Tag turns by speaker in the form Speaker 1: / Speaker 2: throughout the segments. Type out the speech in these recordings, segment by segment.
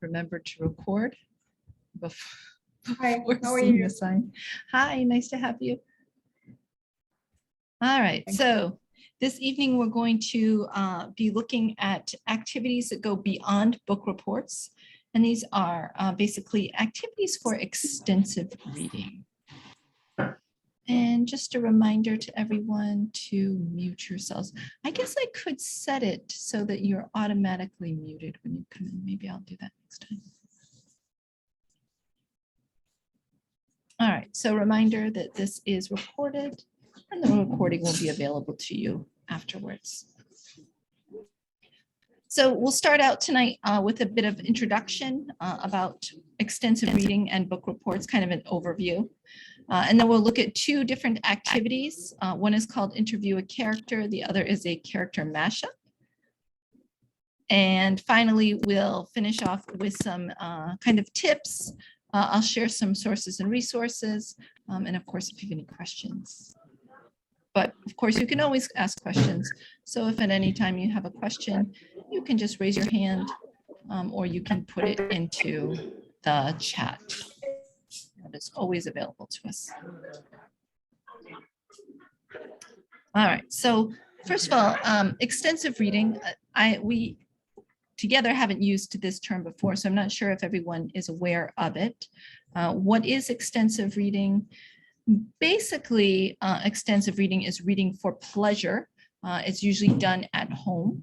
Speaker 1: remember to record
Speaker 2: Hi,
Speaker 1: before
Speaker 2: how are
Speaker 1: seeing
Speaker 2: you?
Speaker 1: the sign. Hi, nice to have you. All right,
Speaker 2: Thank
Speaker 1: so this evening we're going to be looking at activities that go beyond book reports. And these are basically activities for extensive reading. And just a reminder to everyone to mute yourselves. I guess I could set it so that you're automatically muted when you come in. Maybe I'll do that next time. All right, so reminder that this is recorded and the recording will be available to you afterwards. So we'll start out tonight with a bit of introduction about extensive reading and book reports, kind of an overview. And then we'll look at two different activities. One is called Interview a Character. The other is a character mashup. And finally, we'll finish off with some kind of tips. I'll share some sources and resources. And of course, if you have any questions. But of course, you can always ask questions. So if at any time you have a question, you can just raise your hand or you can put it into the chat. That is always available to us. All right, so first of all, extensive reading, we together haven't used this term before, so I'm not sure if everyone is aware of it. What is extensive reading? Basically, extensive reading is reading for pleasure. It's usually done at home.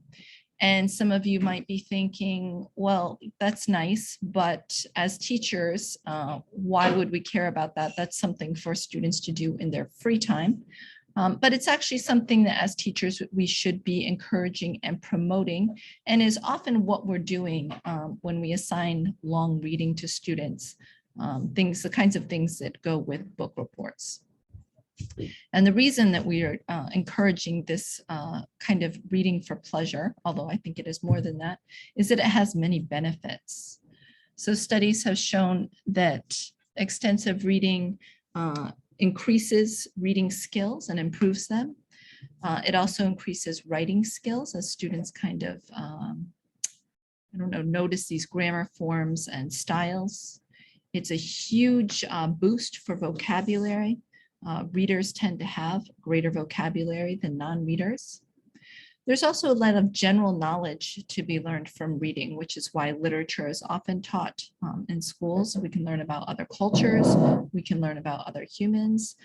Speaker 1: And some of you might be thinking, well, that's nice, but as teachers, why would we care about that? That's something for students to do in their free time. But it's actually something that as teachers, we should be encouraging and promoting, and is often what we're doing when we assign long reading to students, the kinds of things that go with book reports. And the reason that we are encouraging this kind of reading for pleasure, although I think it is more than that, is that it has many benefits. So studies have shown that extensive reading increases reading skills and improves them. It also increases writing skills as students kind of, notice these grammar forms and styles. It's a huge boost for vocabulary. Readers tend to have greater vocabulary than non-readers. There's also a lot of general knowledge to be learned from reading, which is why literature is often taught in schools. We can learn about other cultures. We can learn about other humans.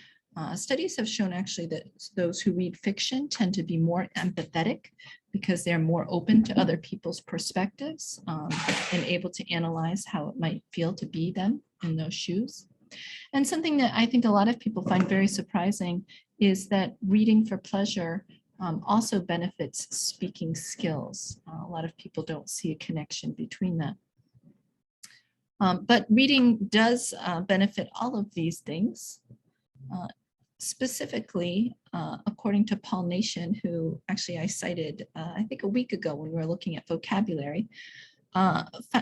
Speaker 1: Studies have shown actually that those who read fiction tend to be more empathetic because they're more open to other people's perspectives and able to analyze how it might feel to be them in those shoes. And something that I think a lot of people find very surprising is that reading for pleasure also benefits speaking skills. A lot of people don't see a connection between that. But reading does benefit all of these things. Specifically, according to Paul Nation, who actually I cited, I think a week ago when we were looking at vocabulary,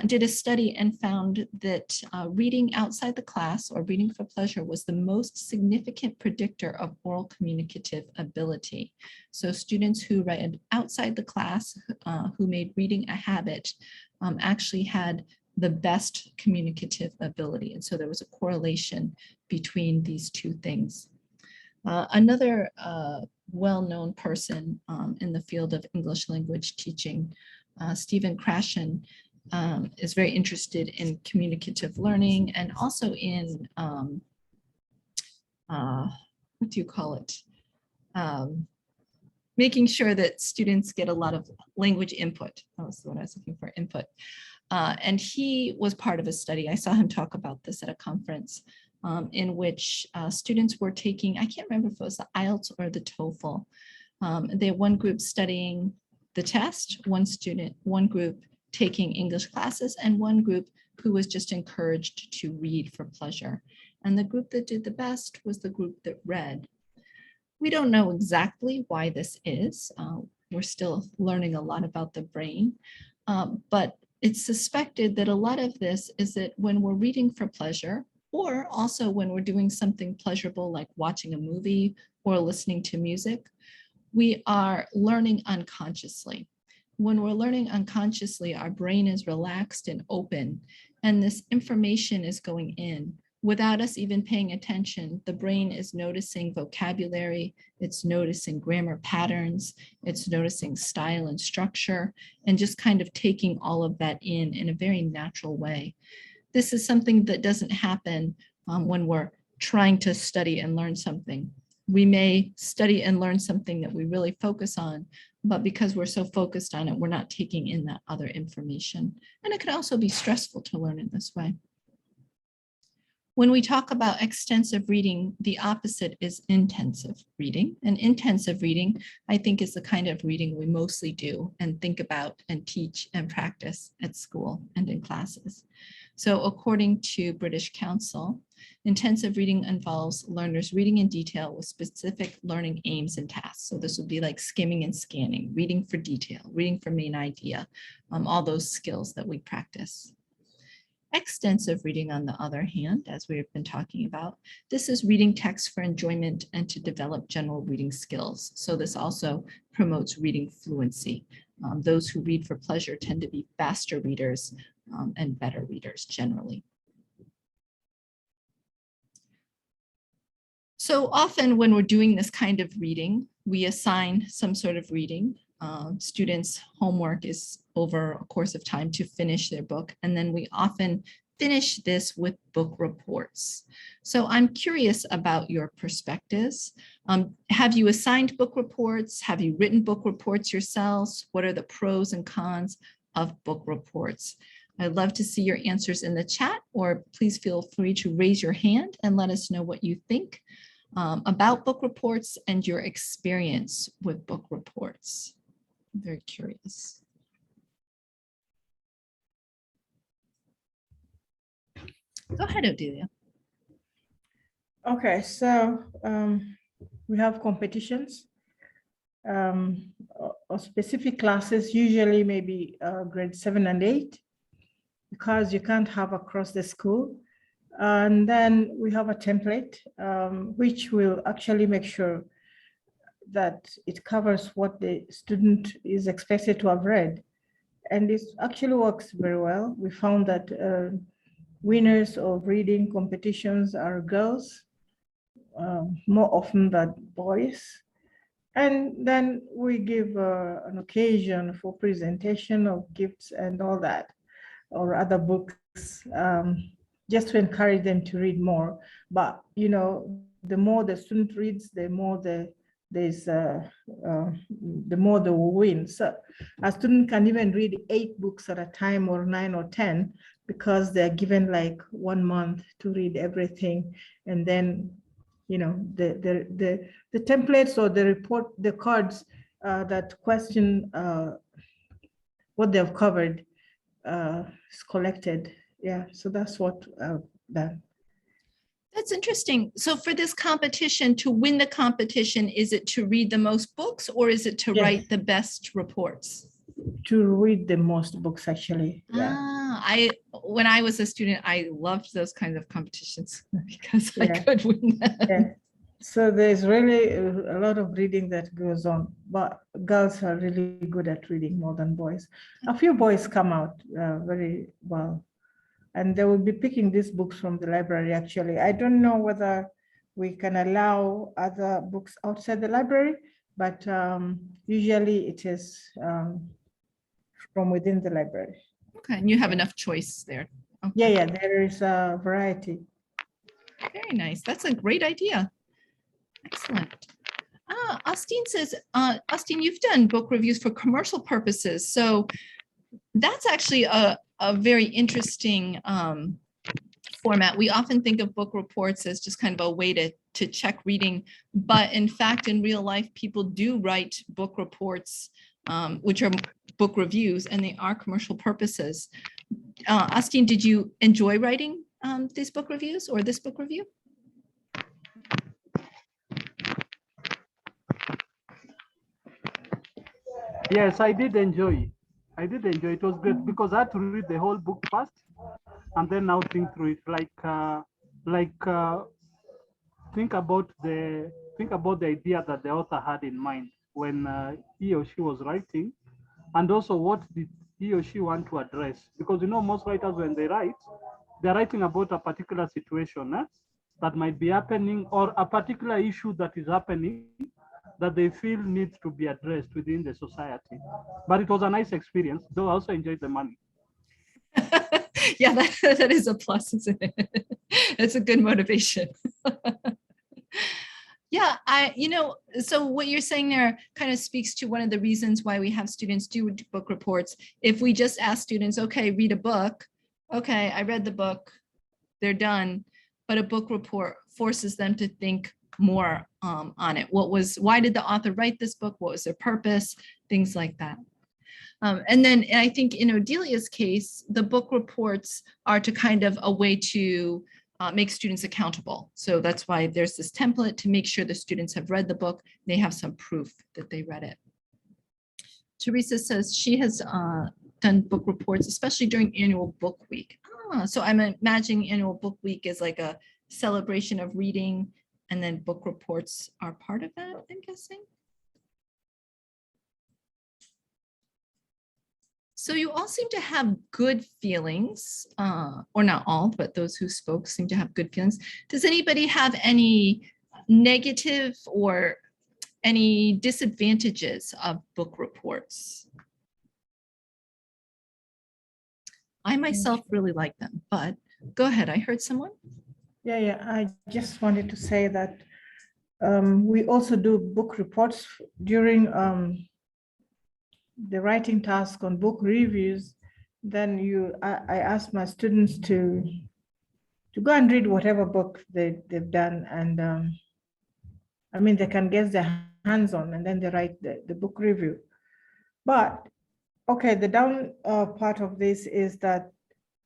Speaker 1: did a study and found that reading outside the class or reading for pleasure was the most significant predictor of oral communicative ability. So students who read outside the class, who made reading a habit, actually had the best communicative ability. And so there was a correlation between these two things. Another well-known person in the field of English language teaching, Stephen Krashen, is very interested in communicative learning and also in, what do you call it? Making sure that students get a lot of language input. That was what I was looking for, input. And he was part of a study. I saw him talk about this at a conference in which students were taking, I can't remember if it was the IELTS or the TOEFL. They had one group studying the test, one group taking English classes, and one group who was just encouraged to read for pleasure. And the group that did the best was the group that read. We don't know exactly why this is. We're still learning a lot about the brain, but it's suspected that a lot of this is that when we're reading for pleasure, or also when we're doing something pleasurable like watching a movie or listening to music, we are learning unconsciously. when we're learning unconsciously, our brain is relaxed and open, and this information is going in. Without us even paying attention, the brain is noticing vocabulary, it's noticing grammar patterns, it's noticing style and structure, and just kind of taking all of that in a very natural way. This is something that doesn't happen when we're trying to study and learn something. We may study and learn something that we really focus on, but because we're so focused on it, we're not taking in that other information. And it could also be stressful to learn in this way. When we talk about extensive reading, the opposite is intensive reading. And intensive reading, I think, is the kind of reading we mostly do and think about and teach and practice at school and in classes. So according to British Council, intensive reading involves learners reading in detail with specific learning aims and tasks. So this would be like skimming and scanning, reading for detail, reading for main idea, all those skills that we practice. Extensive reading, on the other hand, as we've been talking about, this is reading text for enjoyment and to develop general reading skills. So this also promotes reading fluency. Those who read for pleasure tend to be faster readers and better readers generally. So often when we're doing this kind of reading, we assign some sort of reading. Students' homework is over a course of time to finish their book, and then we often finish this with book reports. So I'm curious about your perspectives. Have you assigned book reports? Have you written book reports yourselves? What are the pros and cons of book reports? I'd love to see your answers in the chat, or please feel free to raise your hand and let us know what you think about book reports and your experience with book reports. I'm very curious. Go ahead, Odelia.
Speaker 2: Okay, so we have competitions or specific classes, usually maybe grade 7 and 8, because you can't have across the school. And then we have a template, which will actually make sure that it covers what the student is expected to have read. And it actually works very well. We found that winners of reading competitions are girls more often than boys. And then we give an occasion for presentation of gifts and all that, or other books, just to encourage them to read more. But, you know, the more the student reads, the more the more they will win. So a student can even read 8 books at a time, or 9 or 10, because they're given like 1 month to read everything. And then, you know, the templates or the report, the cards that question what they've covered is collected. Yeah, so that's what that.
Speaker 1: That's interesting. So for this competition, to win the competition, is it to read the most books, or is it to write the best reports?
Speaker 2: To read the most books, actually. Yeah.
Speaker 1: When I was a student, I loved those kinds of competitions because I
Speaker 2: Yeah.
Speaker 1: could win them.
Speaker 2: Yeah. So there's really a lot of reading that goes on, but girls are really good at reading more than boys. A few boys come out very well, and they will be picking these books from the library, actually. I don't know whether we can allow other books outside the library, but usually it is from within the library.
Speaker 1: Okay, and you have enough choice there. Okay.
Speaker 2: Yeah, there is a variety.
Speaker 1: Very nice. That's a great idea. Excellent. Austin says, Austin, you've done book reviews for commercial purposes. So that's actually a very interesting format. We often think of book reports as just kind of a way to check reading, but in fact, in real life, people do write book reports, which are book reviews, and they are commercial purposes. Austin, did you enjoy writing these book reviews or this book review?
Speaker 3: Yes, I did enjoy. I did enjoy. It was good because I had to read the whole book first, and then now think through it. Think about the idea that the author had in mind when he or she was writing, and also what did he or she want to address. Because most writers, when they write, they're writing about a particular situation that might be happening, or a particular issue that is happening that they feel needs to be addressed within the society. But it was a nice experience, though I also enjoyed the money.
Speaker 1: Yeah, that is a plus, isn't it? It's a good motivation. Yeah, so what you're saying there kind of speaks to one of the reasons why we have students do book reports. If we just ask students, okay, read a book. Okay, I read the book, they're done. But a book report forces them to think more on it. Why did the author write this book? What was their purpose? Things like that. And then I think in Odelia's case, the book reports are to kind of a way to make students accountable. So that's why there's this template to make sure the students have read the book. They have some proof that they read it. Teresa says she has done book reports, especially during annual book week. So I'm imagining annual book week is like a celebration of reading, and then book reports are part of that, I'm guessing. So you all seem to have good feelings, or not all, but those who spoke seem to have good feelings. Does anybody have any negative or any disadvantages of book reports? I myself really like them, but go ahead. I heard someone.
Speaker 2: Yeah, I just wanted to say that we also do book reports during the writing task on book reviews. Then I ask my students to go and read whatever book they've done, and I mean, they can get their hands on, and then they write the book review. But okay, the down part of this is that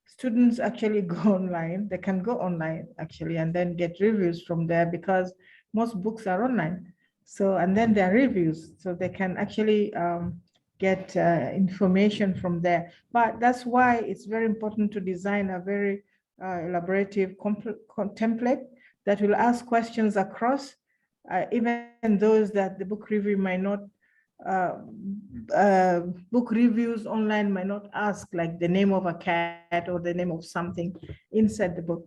Speaker 2: students actually go online. They can go online actually, and then get reviews from there, because most books are online. So, and then there are reviews, so they can actually get information from there. But that's why it's very important to design a very elaborative template that will ask questions across, even those that the book review might not, book reviews online might not ask, like the name of a cat or the name of something inside the book.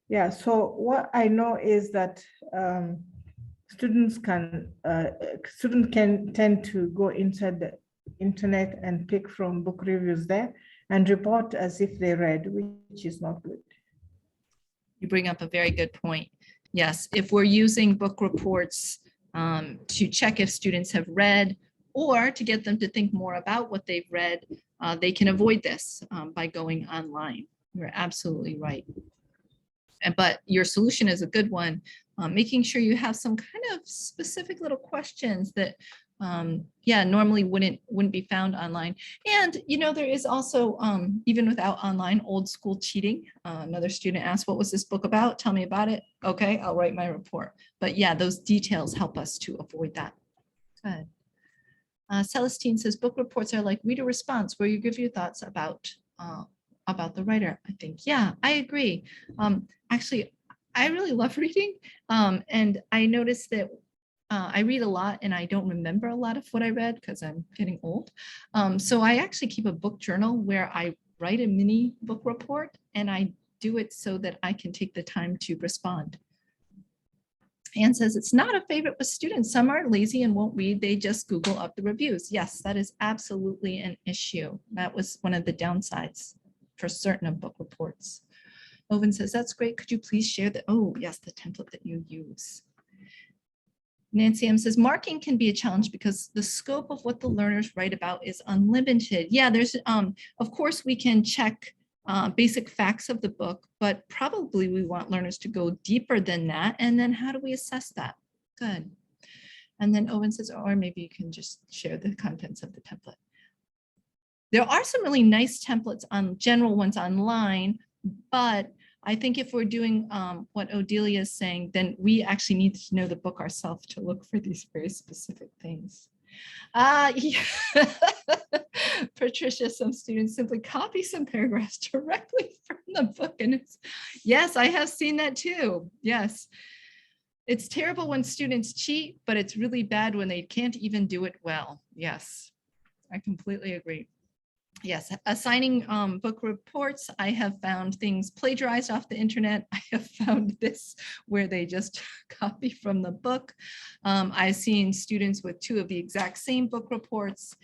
Speaker 2: Yeah, so what I know is that students can tend to go inside the internet and pick from book reviews there and report as if they read, which is not good.
Speaker 1: You bring up a very good point. Yes, if we're using book reports to check if students have read, or to get them to think more about what they've read, they can avoid this by going online. You're absolutely right. But your solution is a good one, making sure you have some kind of specific little questions that normally wouldn't be found online. And there is also, even without online, old school cheating. Another student asked, what was this book about? Tell me about it. Okay, I'll write my report. But yeah, those details help us to avoid that. Good. Celestine says book reports are like reader response, where you give your thoughts about the writer. I think, yeah, I agree. Actually, I really love reading, and I noticed that I read a lot and I don't remember a lot of what I read because I'm getting old. So I actually keep a book journal where I write a mini book report, and I do it so that I can take the time to respond. Anne says it's not a favorite with students. Some are lazy and won't read. They just Google up the reviews. Yes, that is absolutely an issue. That was one of the downsides for certain of book reports. Oven says, that's great. Could you please share the template that you use? Nancy M says, marking can be a challenge because the scope of what the learners write about is unlimited. Yeah, there's, of course, we can check basic facts of the book, but probably we want learners to go deeper than that. And then how do we assess that? Good. And then Owen says, or maybe you can just share the contents of the template. There are some really nice templates on general ones online, but I think if we're doing what Odelia is saying, then we actually need to know the book ourselves to look for these very specific things. Yeah. Patricia, some students simply copy some paragraphs directly from the book. And it's, yes, I have seen that too. Yes. It's terrible when students cheat, but it's really bad when they can't even do it well. Yes. I completely agree. Yes, assigning book reports, I have found things plagiarized off the internet. I have found this where they just copy from the book. I've seen students with 2 of the exact same book reports.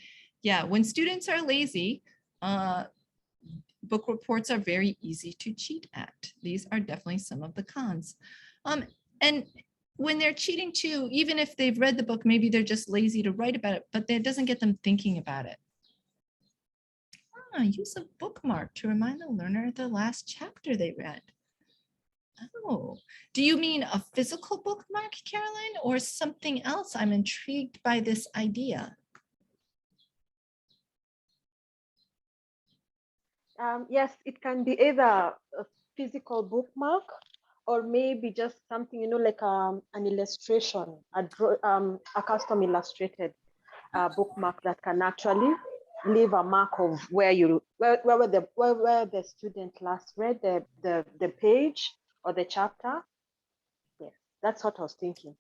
Speaker 1: Yeah, when students are lazy, book reports are very easy to cheat at. These are definitely some of the cons. And when they're cheating too, even if they've read the book, maybe they're just lazy to write about it, but that doesn't get them thinking about it. Use a bookmark to remind the learner of the last chapter they read. Oh, do you mean a physical bookmark, Caroline, or something else? I'm intrigued by this idea.
Speaker 4: Yes, it can be either a physical bookmark or maybe just something, you know, like an illustration, a custom illustrated bookmark that can actually leave a mark of where the student last read the page or the chapter. Yes, that's what I was thinking.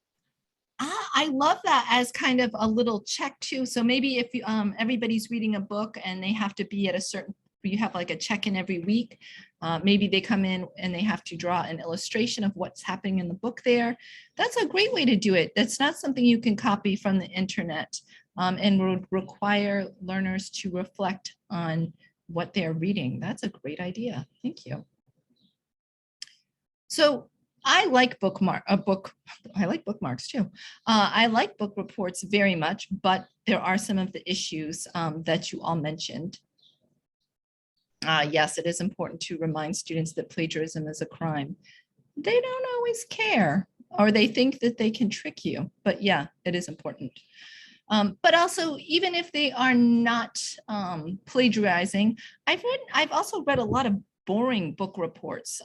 Speaker 1: I love that as kind of a little check too. So maybe if you, everybody's reading a book and they have to be at a certain, you have like a check-in every week. Maybe they come in and they have to draw an illustration of what's happening in the book there. That's a great way to do it. That's not something you can copy from the internet, and would require learners to reflect on what they're reading. That's a great idea. Thank you. So I like I like bookmarks too. I like book reports very much, but there are some of the issues that you all mentioned. Yes, it is important to remind students that plagiarism is a crime. They don't always care, or they think that they can trick you, but yeah, it is important. But also, even if they are not plagiarizing, I've also read a lot of boring book reports.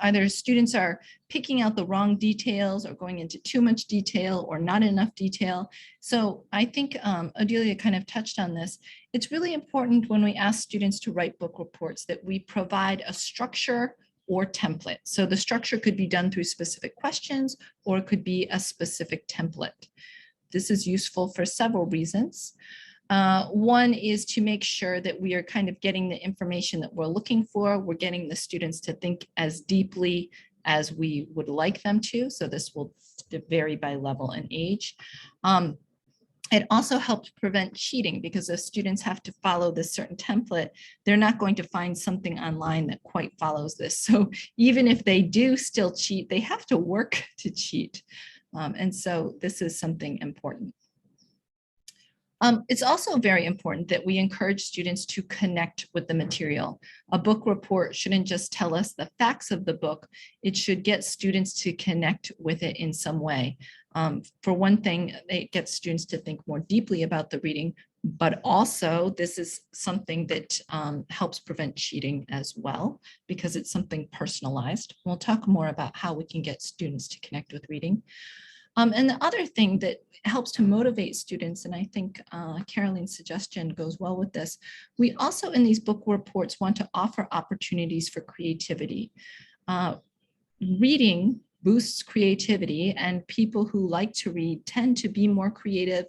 Speaker 1: Either students are picking out the wrong details or going into too much detail or not enough detail. So I think Adelia kind of touched on this. It's really important when we ask students to write book reports that we provide a structure or template. So the structure could be done through specific questions, or it could be a specific template. This is useful for several reasons. One is to make sure that we are kind of getting the information that we're looking for. We're getting the students to think as deeply as we would like them to. So this will vary by level and age. It also helps prevent cheating, because if students have to follow this certain template, they're not going to find something online that quite follows this. So even if they do still cheat, they have to work to cheat. And so this is something important. It's also very important that we encourage students to connect with the material. A book report shouldn't just tell us the facts of the book. It should get students to connect with it in some way. For one thing, it gets students to think more deeply about the reading, but also this is something that helps prevent cheating as well, because it's something personalized. We'll talk more about how we can get students to connect with reading. And the other thing that helps to motivate students, and I think Caroline's suggestion goes well with this, we also in these book reports want to offer opportunities for creativity. Reading boosts creativity, and people who like to read tend to be more creative.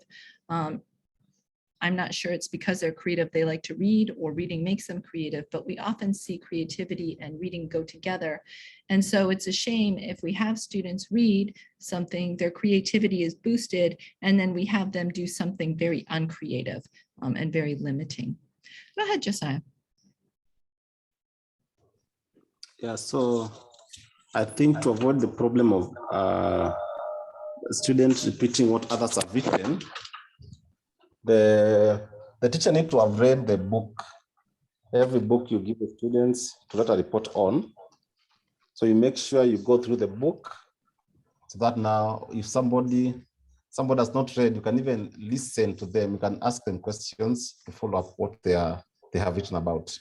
Speaker 1: I'm not sure it's because they're creative they like to read, or reading makes them creative, but we often see creativity and reading go together. And so it's a shame if we have students read something, their creativity is boosted, and then we have them do something very uncreative and very limiting. Go ahead, Josiah.
Speaker 5: Yeah, so I think to avoid the problem of students repeating what others have written, the teacher needs to have read the book, every book you give the students to write a report on. So you make sure you go through the book, so that now if somebody has not read, you can even listen to them. You can ask them questions to follow up what they have written about.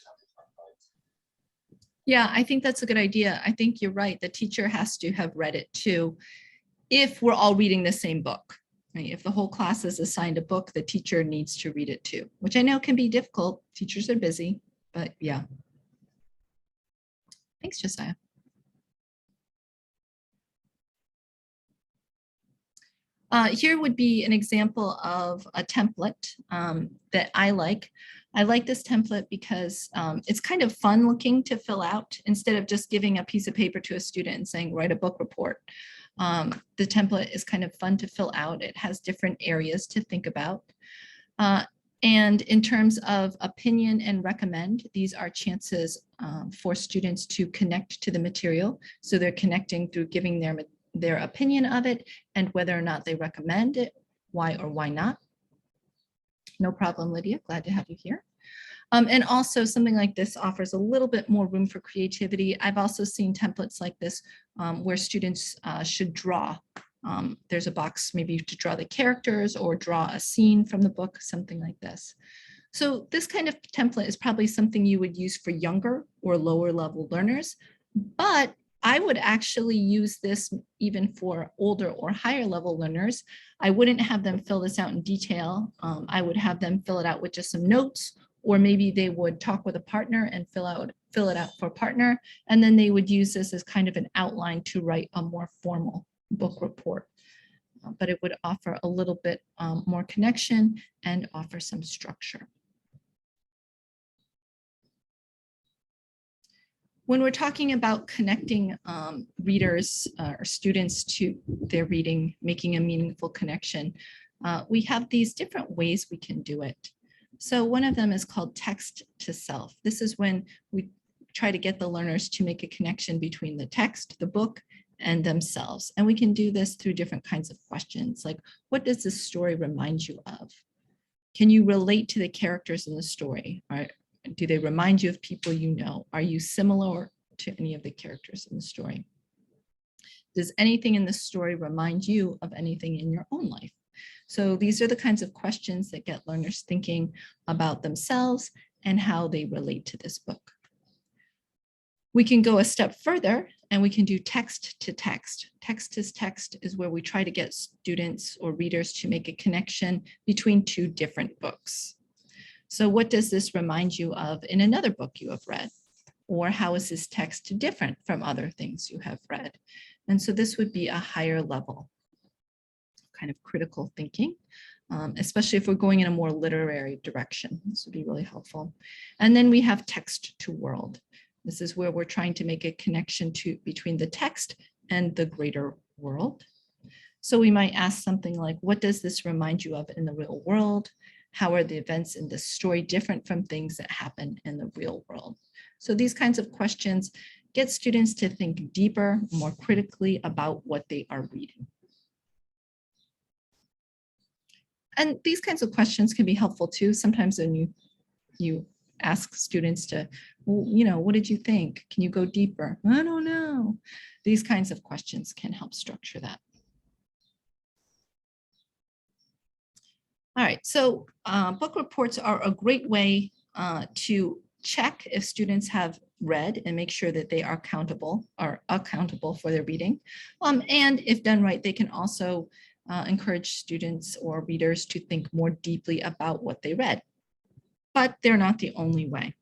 Speaker 1: Yeah, I think that's a good idea. I think you're right. The teacher has to have read it too, if we're all reading the same book. Right? If the whole class is assigned a book, the teacher needs to read it too, which I know can be difficult. Teachers are busy, but yeah. Thanks, Josiah. Here would be an example of a template that I like. I like this template because it's kind of fun looking to fill out instead of just giving a piece of paper to a student and saying, write a book report. The template is kind of fun to fill out. It has different areas to think about. And in terms of opinion and recommend, these are chances for students to connect to the material. So they're connecting through giving their opinion of it and whether or not they recommend it, why or why not. No problem, Lydia, glad to have you here. And also something like this offers a little bit more room for creativity. I've also seen templates like this where students should draw. There's a box maybe to draw the characters or draw a scene from the book, something like this. So this kind of template is probably something you would use for younger or lower level learners, but I would actually use this even for older or higher level learners. I wouldn't have them fill this out in detail. I would have them fill it out with just some notes, or maybe they would talk with a partner and fill it out for a partner. And then they would use this as kind of an outline to write a more formal book report. But it would offer a little bit more connection and offer some structure. When we're talking about connecting readers or students to their reading, making a meaningful connection, we have these different ways we can do it. So one of them is called text to self. This is when we try to get the learners to make a connection between the text, the book, and themselves. And we can do this through different kinds of questions, like what does this story remind you of? Can you relate to the characters in the story? Do they remind you of people you know? Are you similar to any of the characters in the story? Does anything in the story remind you of anything in your own life? So these are the kinds of questions that get learners thinking about themselves and how they relate to this book. We can go a step further and we can do text to text. Text to text is where we try to get students or readers to make a connection between two different books. So what does this remind you of in another book you have read? Or how is this text different from other things you have read? And so this would be a higher level kind of critical thinking, especially if we're going in a more literary direction. This would be really helpful. And then we have text to world. This is where we're trying to make a connection between the text and the greater world. So we might ask something like, what does this remind you of in the real world? How are the events in this story different from things that happen in the real world? So these kinds of questions get students to think deeper, more critically about what they are reading. And these kinds of questions can be helpful too. Sometimes when you ask students to, well, you know, what did you think? Can you go deeper? I don't know. These kinds of questions can help structure that. All right, so book reports are a great way to check if students have read and make sure that they are accountable for their reading. And if done right, they can also encourage students or readers to think more deeply about what they read. But they're not the only way.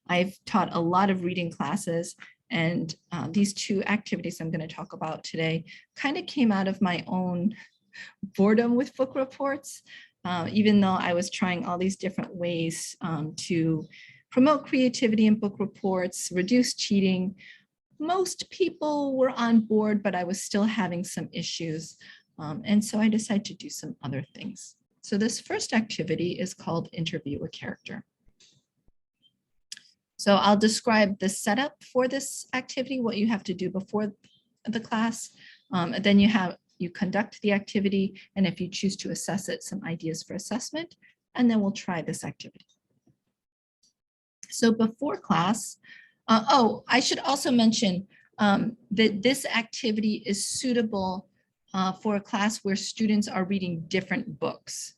Speaker 1: I've taught a lot of reading classes, and these two activities I'm going to talk about today kind of came out of my own boredom with book reports, even though I was trying all these different ways to promote creativity in book reports, reduce cheating. Most people were on board, but I was still having some issues. And so I decided to do some other things. So this first activity is called Interview a Character. So I'll describe the setup for this activity, what you have to do before the class. And then you conduct the activity, and if you choose to assess it, some ideas for assessment, and then we'll try this activity. So before class, I should also mention that this activity is suitable for a class where students are reading different books.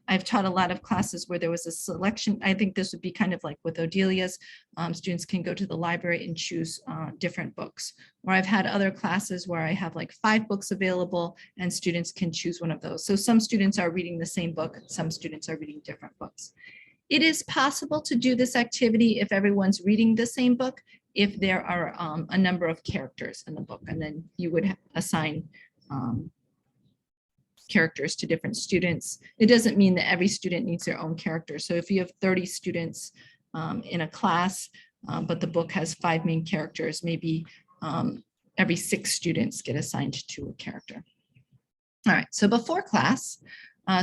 Speaker 1: I've taught a lot of classes where there was a selection. I think this would be kind of like with Odelia's. Students can go to the library and choose different books. Or I've had other classes where I have like 5 books available and students can choose one of those. So some students are reading the same book, some students are reading different books. It is possible to do this activity if everyone's reading the same book, if there are a number of characters in the book, and then you would assign characters to different students. It doesn't mean that every student needs their own character. So if you have 30 students in a class, but the book has 5 main characters, maybe every 6 students get assigned to a character. All right, so before class,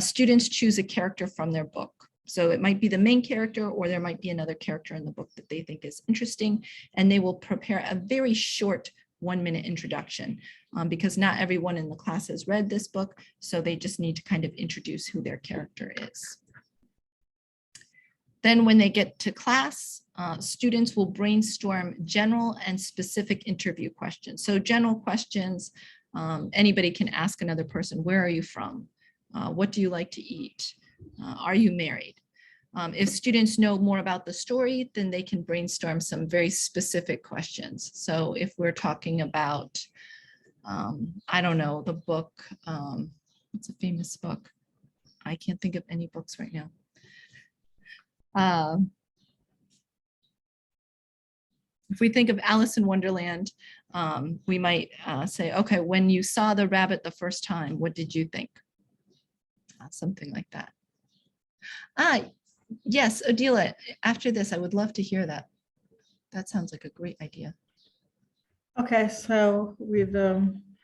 Speaker 1: students choose a character from their book. So it might be the main character, or there might be another character in the book that they think is interesting, and they will prepare a very short 1-minute introduction because not everyone in the class has read this book, so they just need to kind of introduce who their character is. Then when they get to class, students will brainstorm general and specific interview questions. So general questions, anybody can ask another person, where are you from? What do you like to eat? Are you married? If students know more about the story, then they can brainstorm some very specific questions. So if we're talking about, I don't know, the book, it's a famous book. I can't think of any books right now. If we think of Alice in Wonderland, we might say, okay, when you saw the rabbit the first time, what did you think? Something like that. Yes, Odila, after this, I would love to hear that. That sounds like a great idea.
Speaker 2: Okay, so with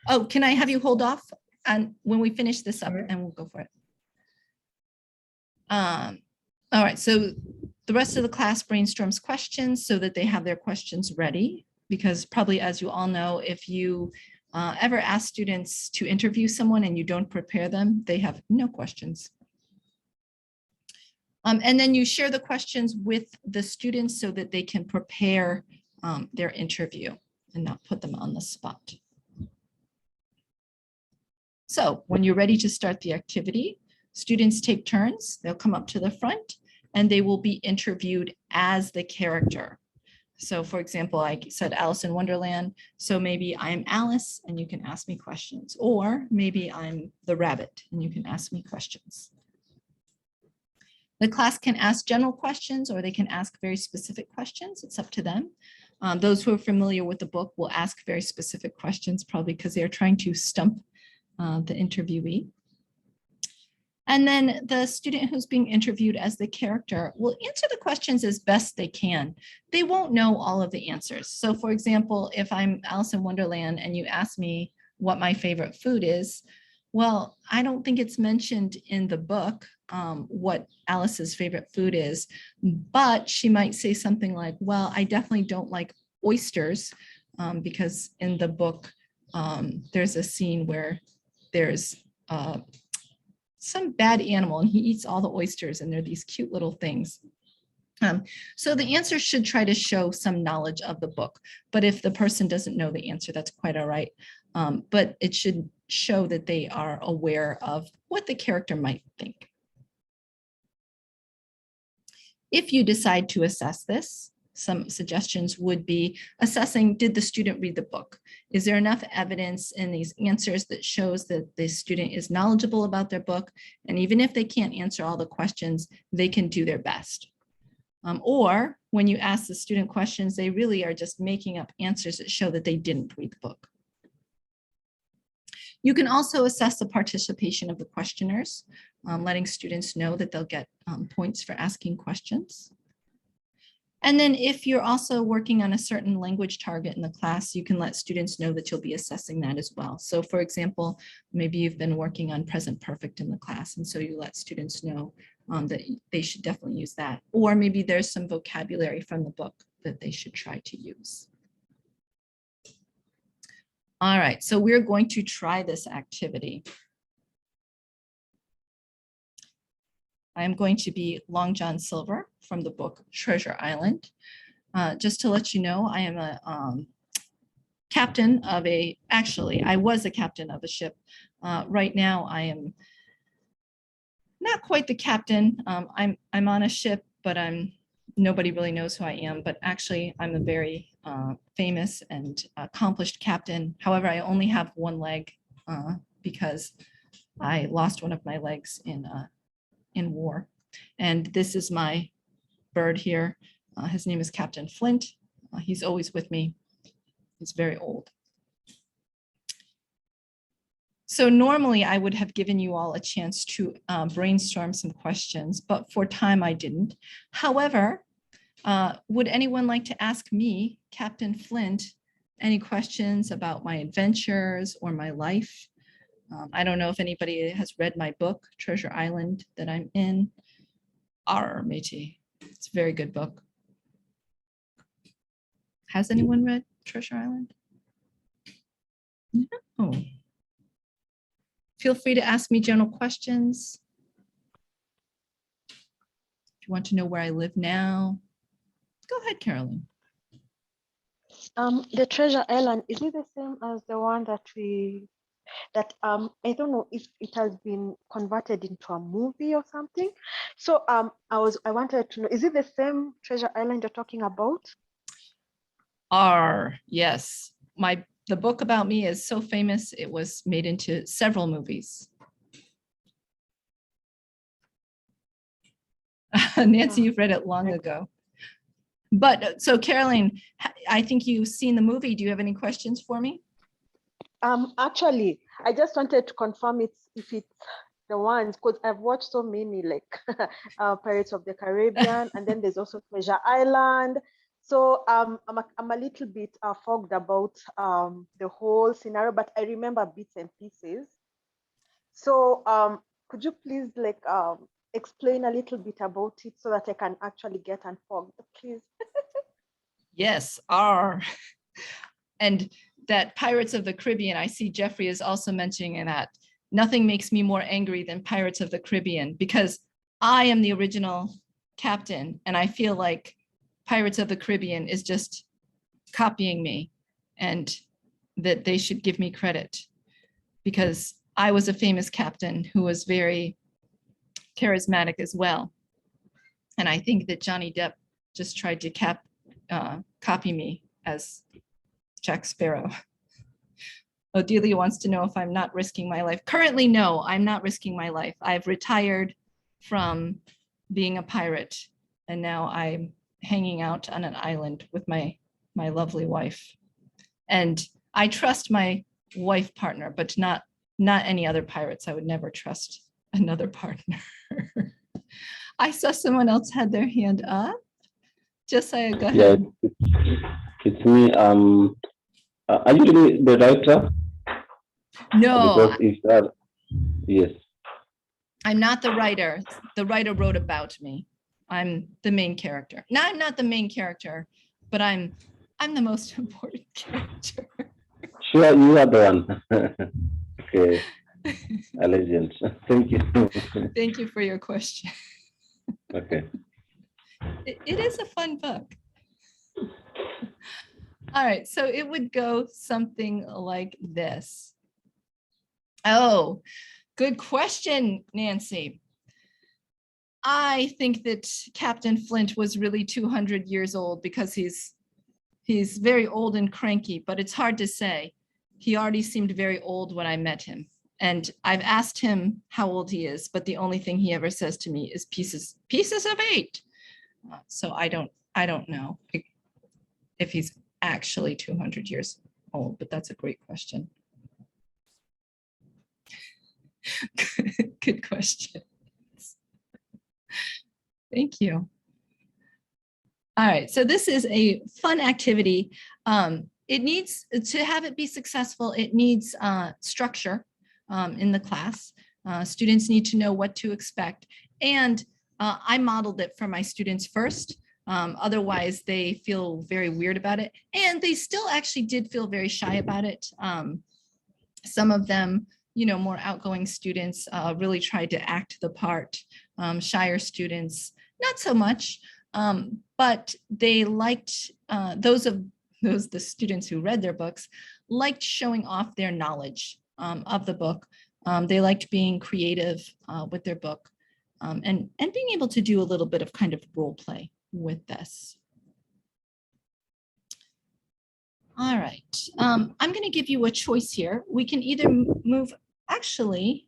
Speaker 1: Oh, can I have you hold off and when we finish this up,
Speaker 2: Sure.
Speaker 1: and we'll go for it. All right, so the rest of the class brainstorms questions so that they have their questions ready, because probably, as you all know, if you ever ask students to interview someone and you don't prepare them, they have no questions. And then you share the questions with the students so that they can prepare their interview and not put them on the spot. So when you're ready to start the activity, students take turns. They'll come up to the front and they will be interviewed as the character. So for example, I said Alice in Wonderland. So maybe I'm Alice and you can ask me questions, or maybe I'm the rabbit and you can ask me questions. The class can ask general questions or they can ask very specific questions. It's up to them. Those who are familiar with the book will ask very specific questions, probably because they're trying to stump the interviewee. And then the student who's being interviewed as the character will answer the questions as best they can. They won't know all of the answers. So for example, if I'm Alice in Wonderland and you ask me what my favorite food is, well, I don't think it's mentioned in the book what Alice's favorite food is, but she might say something like, well, I definitely don't like oysters because in the book, there's a scene where there's some bad animal and he eats all the oysters and they're these cute little things. So the answer should try to show some knowledge of the book, but if the person doesn't know the answer, that's quite all right. But it should show that they are aware of what the character might think. If you decide to assess this, some suggestions would be assessing, did the student read the book? Is there enough evidence in these answers that shows that the student is knowledgeable about their book? And even if they can't answer all the questions, they can do their best. Or when you ask the student questions, they really are just making up answers that show that they didn't read the book. You can also assess the participation of the questioners, letting students know that they'll get points for asking questions. And then if you're also working on a certain language target in the class, you can let students know that you'll be assessing that as well. So for example, maybe you've been working on present perfect in the class, and so you let students know that they should definitely use that. Or maybe there's some vocabulary from the book that they should try to use. All right, so we're going to try this activity. I am going to be Long John Silver from the book Treasure Island. Just to let you know, I am a captain of I was a captain of a ship. Right now, I am not quite the captain. I'm on a ship, but nobody really knows who I am. But actually, I'm a very famous and accomplished captain. However, I only have one leg because I lost one of my legs in war. And this is my bird here. His name is Captain Flint. He's always with me. He's very old. So normally I would have given you all a chance to brainstorm some questions, but for time I didn't. However, would anyone like to ask me, Captain Flint, any questions about my adventures or my life? I don't know if anybody has read my book, Treasure Island, that I'm in. Matey. It's a very good book. Has anyone read Treasure Island? No. Feel free to ask me general questions. If you want to know where I live now, go ahead, Carolyn.
Speaker 4: The Treasure Island, is it the same as the one that I don't know if it has been converted into a movie or something. So I wanted to know, is it the same Treasure Island you're talking about?
Speaker 1: Yes. The book about me is so famous, it was made into several movies. Nancy, you've read it long ago. But so Caroline, I think you've seen the movie. Do you have any questions for me?
Speaker 4: Actually, I just wanted to confirm if it's the ones, because I've watched so many, like Pirates of the Caribbean, and then there's also Treasure Island. So I'm a little bit fogged about the whole scenario, but I remember bits and pieces. So could you please explain a little bit about it so that I can actually get unfogged, please?
Speaker 1: Yes, and that Pirates of the Caribbean, I see Jeffrey is also mentioning that. Nothing makes me more angry than Pirates of the Caribbean, because I am the original captain and I feel like Pirates of the Caribbean is just copying me, and that they should give me credit, because I was a famous captain who was very charismatic as well. And I think that Johnny Depp just tried to copy me as Jack Sparrow. Odelia wants to know if I'm not risking my life. Currently, no, I'm not risking my life. I've retired from being a pirate, and now I'm hanging out on an island with my lovely wife. And I trust my wife partner, but not any other pirates. I would never trust another partner. I saw someone else had their hand up. Josiah, go ahead.
Speaker 6: Yeah, it's me. Are you really the writer?
Speaker 1: No,
Speaker 6: Because if that, yes.
Speaker 1: I'm not the writer. The writer wrote about me. I'm the main character. No, I'm not the main character, but I'm the most important character.
Speaker 6: Sure, you are the one. Okay, a legend. Thank you.
Speaker 1: Thank you for your question.
Speaker 6: Okay.
Speaker 1: It is a fun book. All right, so it would go something like this. Oh, good question, Nancy. I think that Captain Flint was really 200 years old because he's very old and cranky, but it's hard to say. He already seemed very old when I met him. And I've asked him how old he is, but the only thing he ever says to me is pieces of 8. So I don't know if he's actually 200 years old, but that's a great question. Good question. Thank you. All right, so this is a fun activity. It needs, to have it be successful, it needs structure in the class. Students need to know what to expect. And I modeled it for my students first. Otherwise, they feel very weird about it. And they still actually did feel very shy about it. Some of them, more outgoing students really tried to act the part. Shyer students, not so much, but they liked, the students who read their books liked showing off their knowledge of the book. They liked being creative with their book and being able to do a little bit of kind of role play with this. All right, I'm going to give you a choice here. We can either move, actually,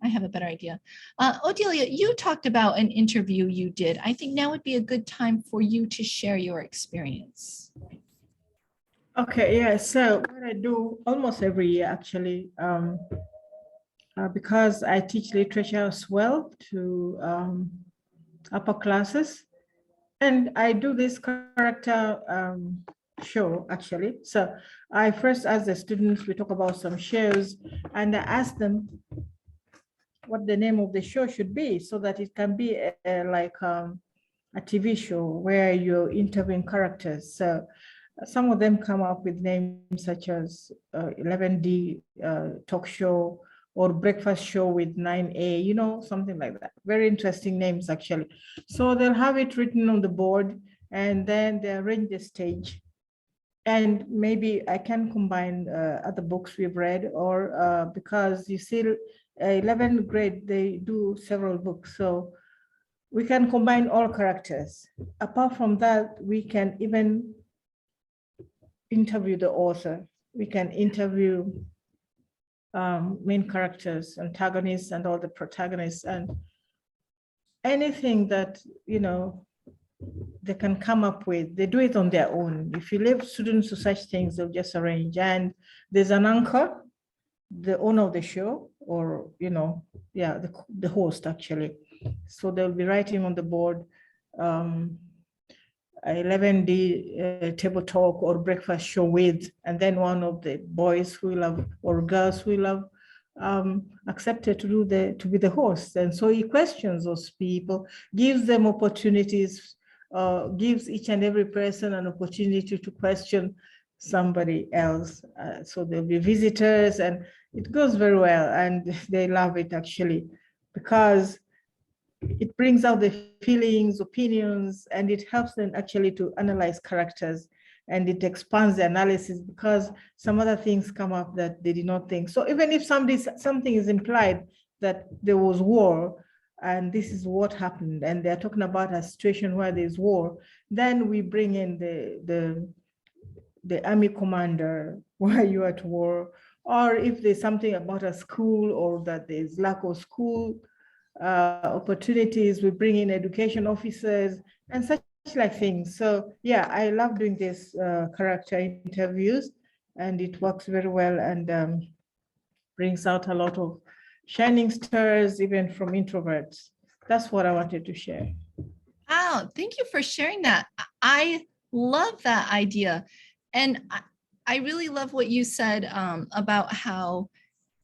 Speaker 1: I have a better idea. Odelia, you talked about an interview you did. I think now would be a good time for you to share your experience.
Speaker 2: Okay, yeah, so what I do almost every year, actually, because I teach literature as well to upper classes. And I do this character show actually. So I first ask the students, we talk about some shows, and I ask them what the name of the show should be so that it can be like a TV show where you're interviewing characters. So some of them come up with names such as 11D talk show or breakfast show with 9A, you know, something like that. Very interesting names actually. So they'll have it written on the board and then they arrange the stage. And maybe I can combine other books we've read or because you see 11th grade, they do several books. So we can combine all characters. Apart from that, we can even interview the author. We can interview main characters, antagonists, and all the protagonists, and anything that, you know, they can come up with, they do it on their own. If you leave students to such things, they'll just arrange. And there's an anchor, the owner of the show, or, you know, yeah, the host actually. So they'll be writing on the board 11D table talk or breakfast show with, and then one of the boys who will have, or girls who will have accepted to be the host. And so he questions those people, gives them opportunities, gives each and every person an opportunity to question somebody else. So there'll be visitors, and it goes very well, and they love it actually, because it brings out the feelings, opinions, and it helps them actually to analyze characters, and it expands the analysis because some other things come up that they did not think. So even if something is implied that there was war and this is what happened, and they're talking about a situation where there's war, then we bring in the army commander why you're at war, or if there's something about a school or that there's lack of school opportunities, we bring in education officers and such like things. So yeah, I love doing this character interviews, and it works very well and brings out a lot of shining stars, even from introverts. That's what I wanted to share.
Speaker 1: Wow, thank you for sharing that. I love that idea. And I really love what you said about how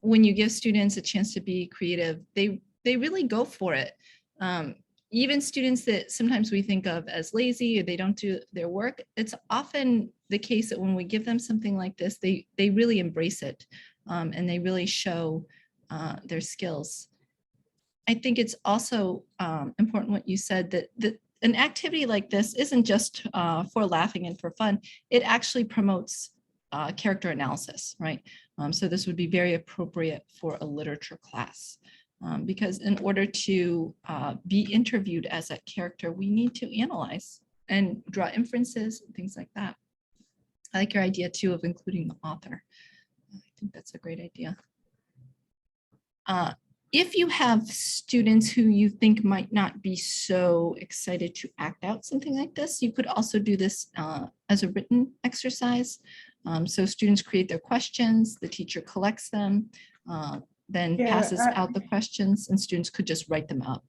Speaker 1: when you give students a chance to be creative, they really go for it. Even students that sometimes we think of as lazy or they don't do their work, it's often the case that when we give them something like this, they really embrace it and they really show their skills. I think it's also important what you said, that an activity like this isn't just for laughing and for fun. It actually promotes character analysis, right? So this would be very appropriate for a literature class. Because in order to be interviewed as that character, we need to analyze and draw inferences and things like that. I like your idea too of including the author. I think that's a great idea. If you have students who you think might not be so excited to act out something like this, you could also do this as a written exercise. So students create their questions, the teacher collects them, then passes out the questions, and students could just write them up.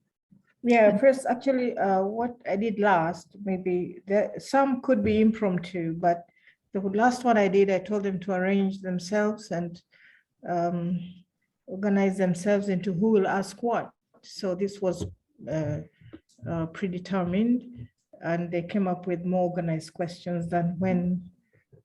Speaker 2: Yeah, first, actually, what I did last, maybe some could be impromptu, but the last one I did, I told them to arrange themselves and organize themselves into who will ask what. So this was predetermined, and they came up with more organized questions than when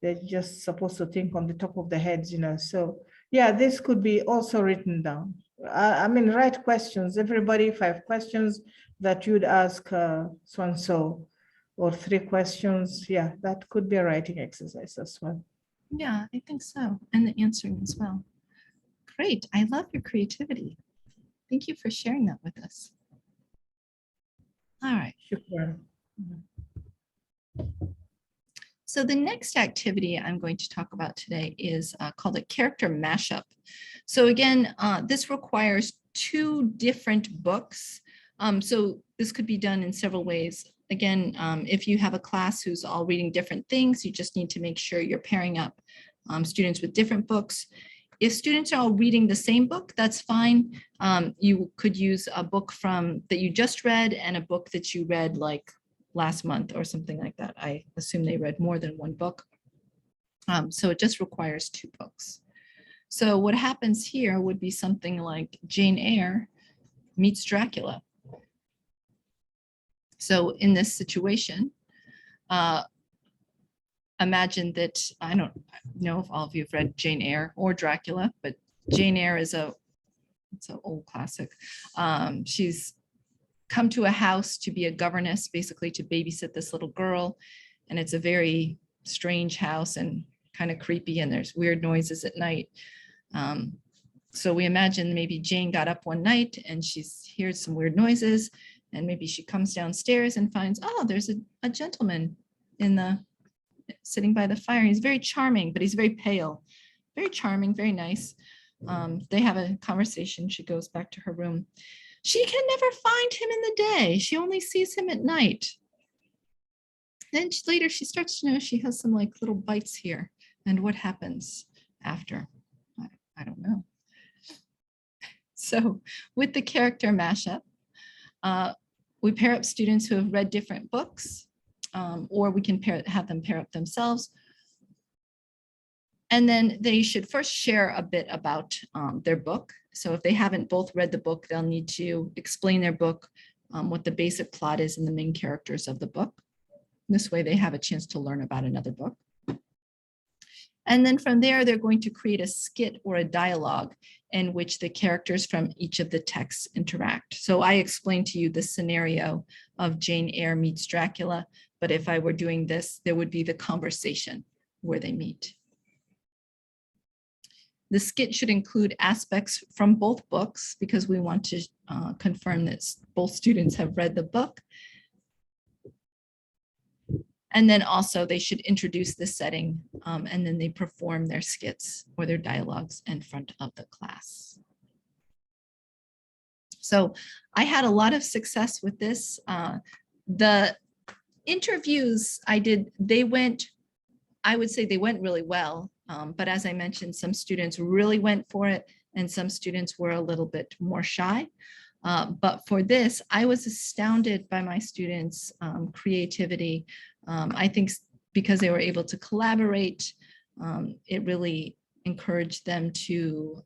Speaker 2: they're just supposed to think on the top of their heads, you know. So yeah, this could be also written down. I mean, write questions, everybody 5 questions that you'd ask so-and-so, or 3 questions. Yeah, that could be a writing exercise as well.
Speaker 1: Yeah, I think so. And the answering as well. Great. I love your creativity. Thank you for sharing that with us. All right.
Speaker 2: Shukran.
Speaker 1: So the next activity I'm going to talk about today is called a character mashup. So again, this requires 2 different books. So this could be done in several ways. Again, if you have a class who's all reading different things, you just need to make sure you're pairing up students with different books. if students are all reading the same book, that's fine. You could use a book that you just read and a book that you read like last month or something like that. I assume they read more than one book. So it just requires 2 books. So what happens here would be something like Jane Eyre meets Dracula. So in this situation, imagine that, I don't know if all of you have read Jane Eyre or Dracula, but Jane Eyre is it's an old classic. She's come to a house to be a governess, basically to babysit this little girl. And it's a very strange house and kind of creepy, and there's weird noises at night. So we imagine maybe Jane got up one night and she hears some weird noises, and maybe she comes downstairs and finds, oh, there's a gentleman sitting by the fire. He's very charming, but he's very pale, very charming, very nice. They have a conversation. She goes back to her room. She can never find him in the day. She only sees him at night. Then later she starts to know she has some like little bites here. And what happens after? I don't know. So with the character mashup, we pair up students who have read different books, or we can have them pair up themselves. And then they should first share a bit about their book. So if they haven't both read the book, they'll need to explain their book, what the basic plot is and the main characters of the book. This way they have a chance to learn about another book. And then from there, they're going to create a skit or a dialogue in which the characters from each of the texts interact. So I explained to you the scenario of Jane Eyre meets Dracula, but if I were doing this, there would be the conversation where they meet. The skit should include aspects from both books because we want to confirm that both students have read the book. And then also they should introduce the setting, and then they perform their skits or their dialogues in front of the class. So I had a lot of success with this. The interviews I did, I would say they went really well. But as I mentioned, some students really went for it and some students were a little bit more shy. But for this, I was astounded by my students' creativity. I think because they were able to collaborate, it really encouraged them to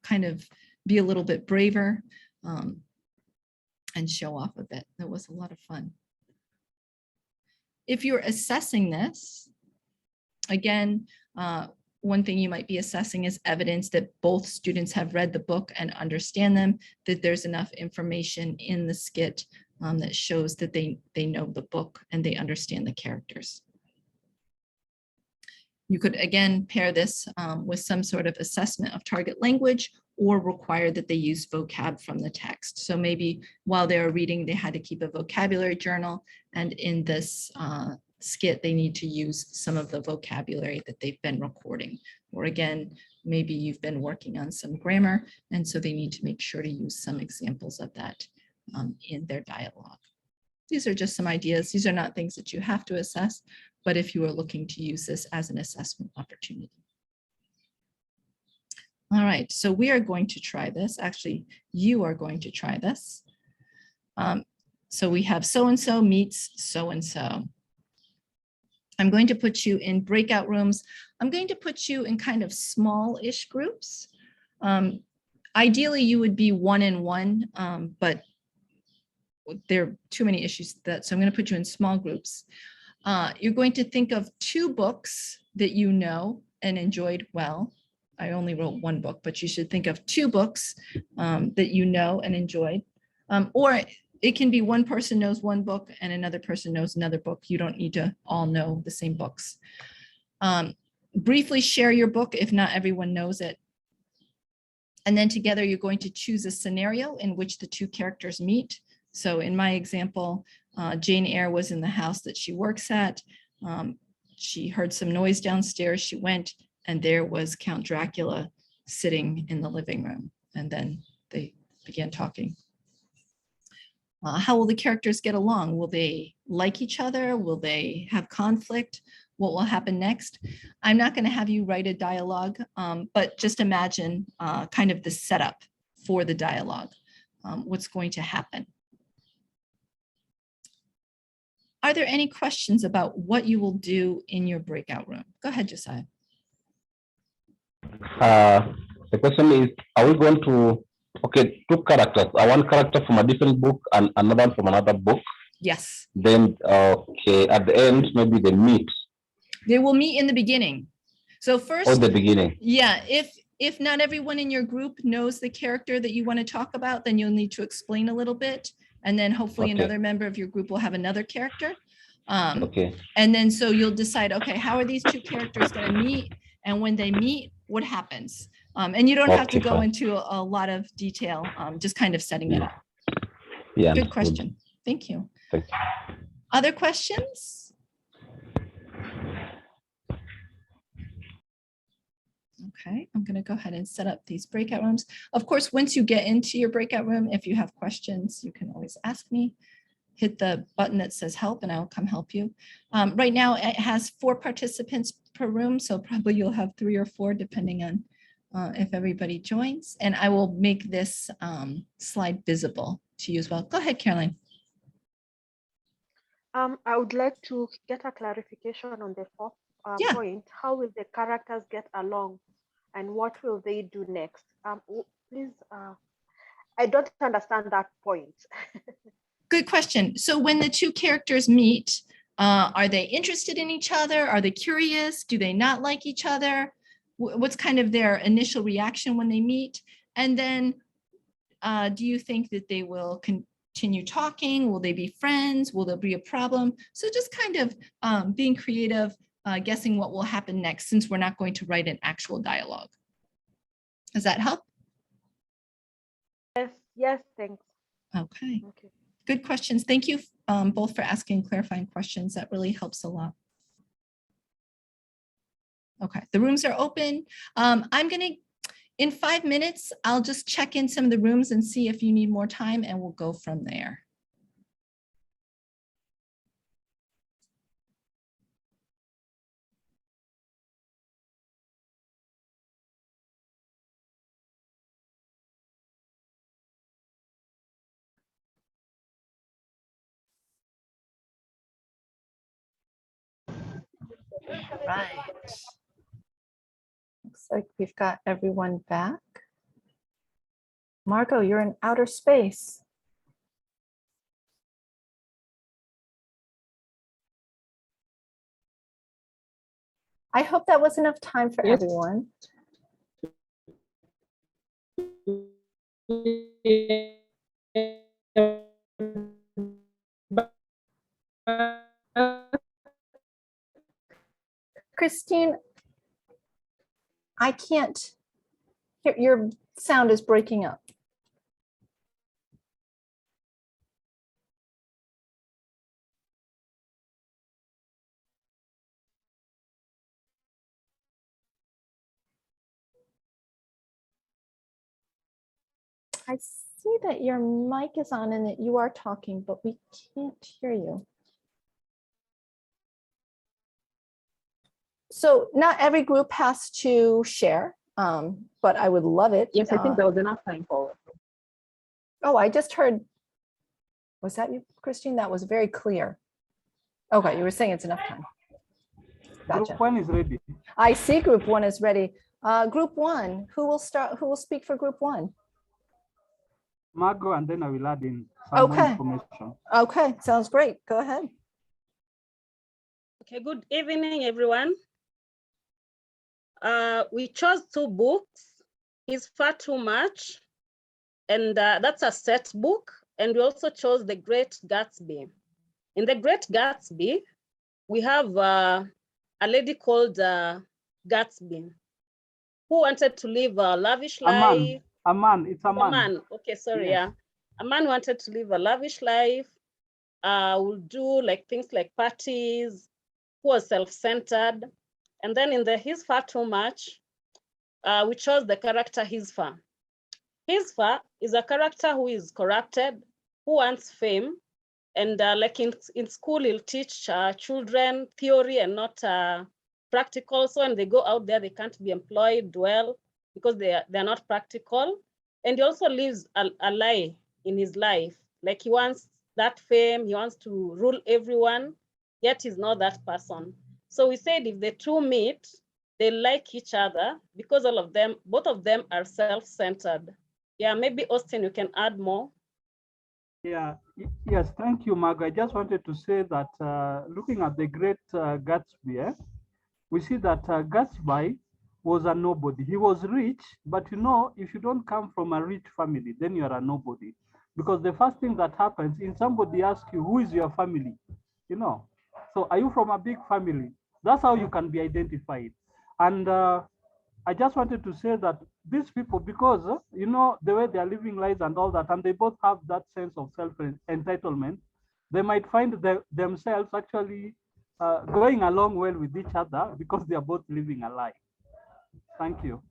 Speaker 1: kind of be a little bit braver and show off a bit. That was a lot of fun. If you're assessing this, again, one thing you might be assessing is evidence that both students have read the book and understand them, that there's enough information in the skit that shows that they know the book and they understand the characters. You could again pair this with some sort of assessment of target language or require that they use vocab from the text. So maybe while they were reading, they had to keep a vocabulary journal, and in this skit, they need to use some of the vocabulary that they've been recording. Or again, maybe you've been working on some grammar, and so they need to make sure to use some examples of that in their dialogue. These are just some ideas. These are not things that you have to assess, but if you are looking to use this as an assessment opportunity. All right, so we are going to try this. Actually, you are going to try this. So we have so-and-so meets so-and-so. I'm going to put you in breakout rooms. I'm going to put you in kind of small-ish groups. Ideally, you would be one-on-one, but there are too many issues with that. So I'm going to put you in small groups. You're going to think of 2 books that you know and enjoyed well. I only wrote 1 book, but you should think of 2 books that you know and enjoyed. Or it can be one person knows 1 book and another person knows another book. You don't need to all know the same books. Briefly share your book if not everyone knows it. And then together you're going to choose a scenario in which the 2 characters meet. So in my example, Jane Eyre was in the house that she works at. She heard some noise downstairs. She went, and there was Count Dracula sitting in the living room. And then they began talking. How will the characters get along? Will they like each other? Will they have conflict? what will happen next. I'm not going to have you write a dialogue, but just imagine kind of the setup for the dialogue, what's going to happen. Are there any questions about what you will do in your breakout room? Go ahead, Josiah.
Speaker 6: The question is, are we going to, okay, two characters, one character from a different book and another from another book?
Speaker 1: Yes.
Speaker 6: Then, okay, at the end, maybe they meet.
Speaker 1: They will meet in the beginning. So first,
Speaker 6: Or the beginning.
Speaker 1: yeah, if not everyone in your group knows the character that you want to talk about, then you'll need to explain a little bit. And then hopefully
Speaker 6: Okay.
Speaker 1: another member of your group will have another character.
Speaker 6: Okay.
Speaker 1: And then so you'll decide, okay, how are these two characters going to meet? And when they meet, what happens? And you don't have to
Speaker 6: Okay,
Speaker 1: go
Speaker 6: fine.
Speaker 1: into a lot of detail, just kind of setting it up.
Speaker 6: Yeah.
Speaker 1: Good question. Thank you.
Speaker 6: Thank you.
Speaker 1: Other questions? Okay, I'm going to go ahead and set up these breakout rooms. Of course, once you get into your breakout room, if you have questions, you can always ask me. Hit the button that says help and I'll come help you. Right now it has 4 participants per room, so probably you'll have 3 or 4 depending on if everybody joins. And I will make this slide visible to you as well. Go ahead, Caroline.
Speaker 4: I would like to get a clarification on the fourth
Speaker 1: Yeah.
Speaker 4: point. How will the characters get along and what will they do next? Please, I don't understand that point.
Speaker 1: Good question. So when the two characters meet, are they interested in each other? Are they curious? Do they not like each other? What's kind of their initial reaction when they meet? And then do you think that they will continue talking? Will they be friends? Will there be a problem? So just kind of being creative, guessing what will happen next, since we're not going to write an actual dialogue. Does that help?
Speaker 4: Yes, thanks.
Speaker 1: Okay.
Speaker 4: Okay.
Speaker 1: Good questions. Thank you both for asking clarifying questions. That really helps a lot. Okay, the rooms are open. I'm going to, in 5 minutes, I'll just check in some of the rooms and see if you need more time and we'll go from there. Right. Looks like we've got everyone back. Margot, you're in outer space. I hope that was enough time for everyone. Christine, I can't hear, your sound is breaking up. I see that your mic is on and that you are talking, but we can't hear you. So not every group has to share, but I would love it.
Speaker 7: Yes, I think there was enough time for it.
Speaker 1: Oh, I just heard, was that you, Christine? That was very clear. Okay, you were saying it's enough time. Gotcha.
Speaker 3: Group 1 is ready.
Speaker 1: I see group 1 is ready. Group 1, who will start? Who will speak for group 1?
Speaker 3: Margot, and then I will add in some more
Speaker 1: Okay.
Speaker 3: information.
Speaker 1: Okay, sounds great. Go ahead.
Speaker 7: Okay, good evening, everyone. We chose 2 books. It's Far Too Much, and that's a set book. And we also chose The Great Gatsby. In The Great Gatsby, we have a lady called Gatsby who wanted to live a lavish life.
Speaker 3: A man, it's a man.
Speaker 7: A man, okay, sorry,
Speaker 3: Yes.
Speaker 7: yeah. A man wanted to live a lavish life, will do like things like parties, who was self-centered. And then in the He's Far Too Much, we chose the character Hisfa. Hisfa is a character who is corrupted, who wants fame, And like in school, he'll teach children theory and not practical. So when they go out there, they can't be employed well because they're not practical. And he also lives a lie in his life. Like he wants that fame, he wants to rule everyone, yet he's not that person. So we said if the two meet, they like each other because both of them are self-centered. Yeah, maybe Austin, you can add more.
Speaker 3: Yeah, yes, thank you, Mark. I just wanted to say that looking at the Great Gatsby, we see that Gatsby was a nobody. He was rich, but you know, if you don't come from a rich family, then you are a nobody. Because the first thing that happens is somebody asks you, who is your family? You know, so are you from a big family? That's how you can be identified. And I just wanted to say that these people, because you know the way they are living lives and all that, and they both have that sense of self-entitlement, they might find themselves actually going along well with each other because they are both living a lie. Thank you.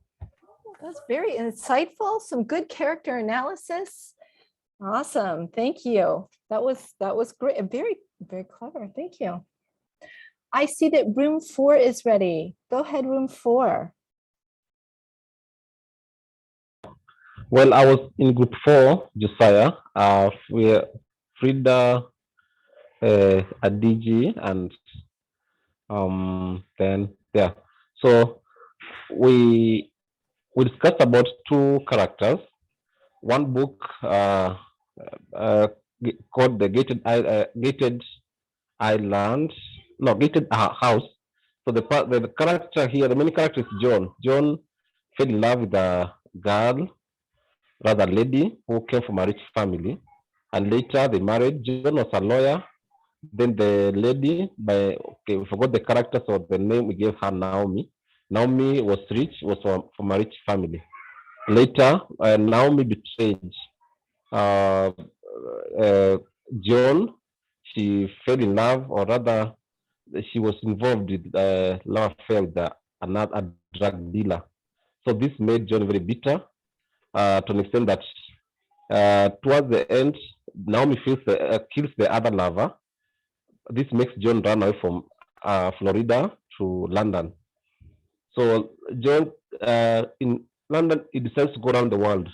Speaker 1: That's very insightful. Some good character analysis. Awesome. Thank you. That was great. Very, very clever. Thank you. I see that room 4 is ready. Go ahead, room 4.
Speaker 6: Well, I was in group 4, Josiah. Frida, Adigi, and then yeah. So we discussed about 2 characters. One book called the Gated Island, no, Gated House. So the character here, the main character is John. John fell in love with a girl, rather lady, who came from a rich family, and later they married. John was a lawyer. Then the lady, we forgot the character, so the name we gave her Naomi. Naomi was rich, was from a rich family. Later, Naomi betrayed John. She fell in love, or rather, she was involved with love affair with another drug dealer. So this made John very bitter to an extent that towards the end, Naomi kills the other lover. This makes John run away from Florida to London. So John in London, he decides to go around the world.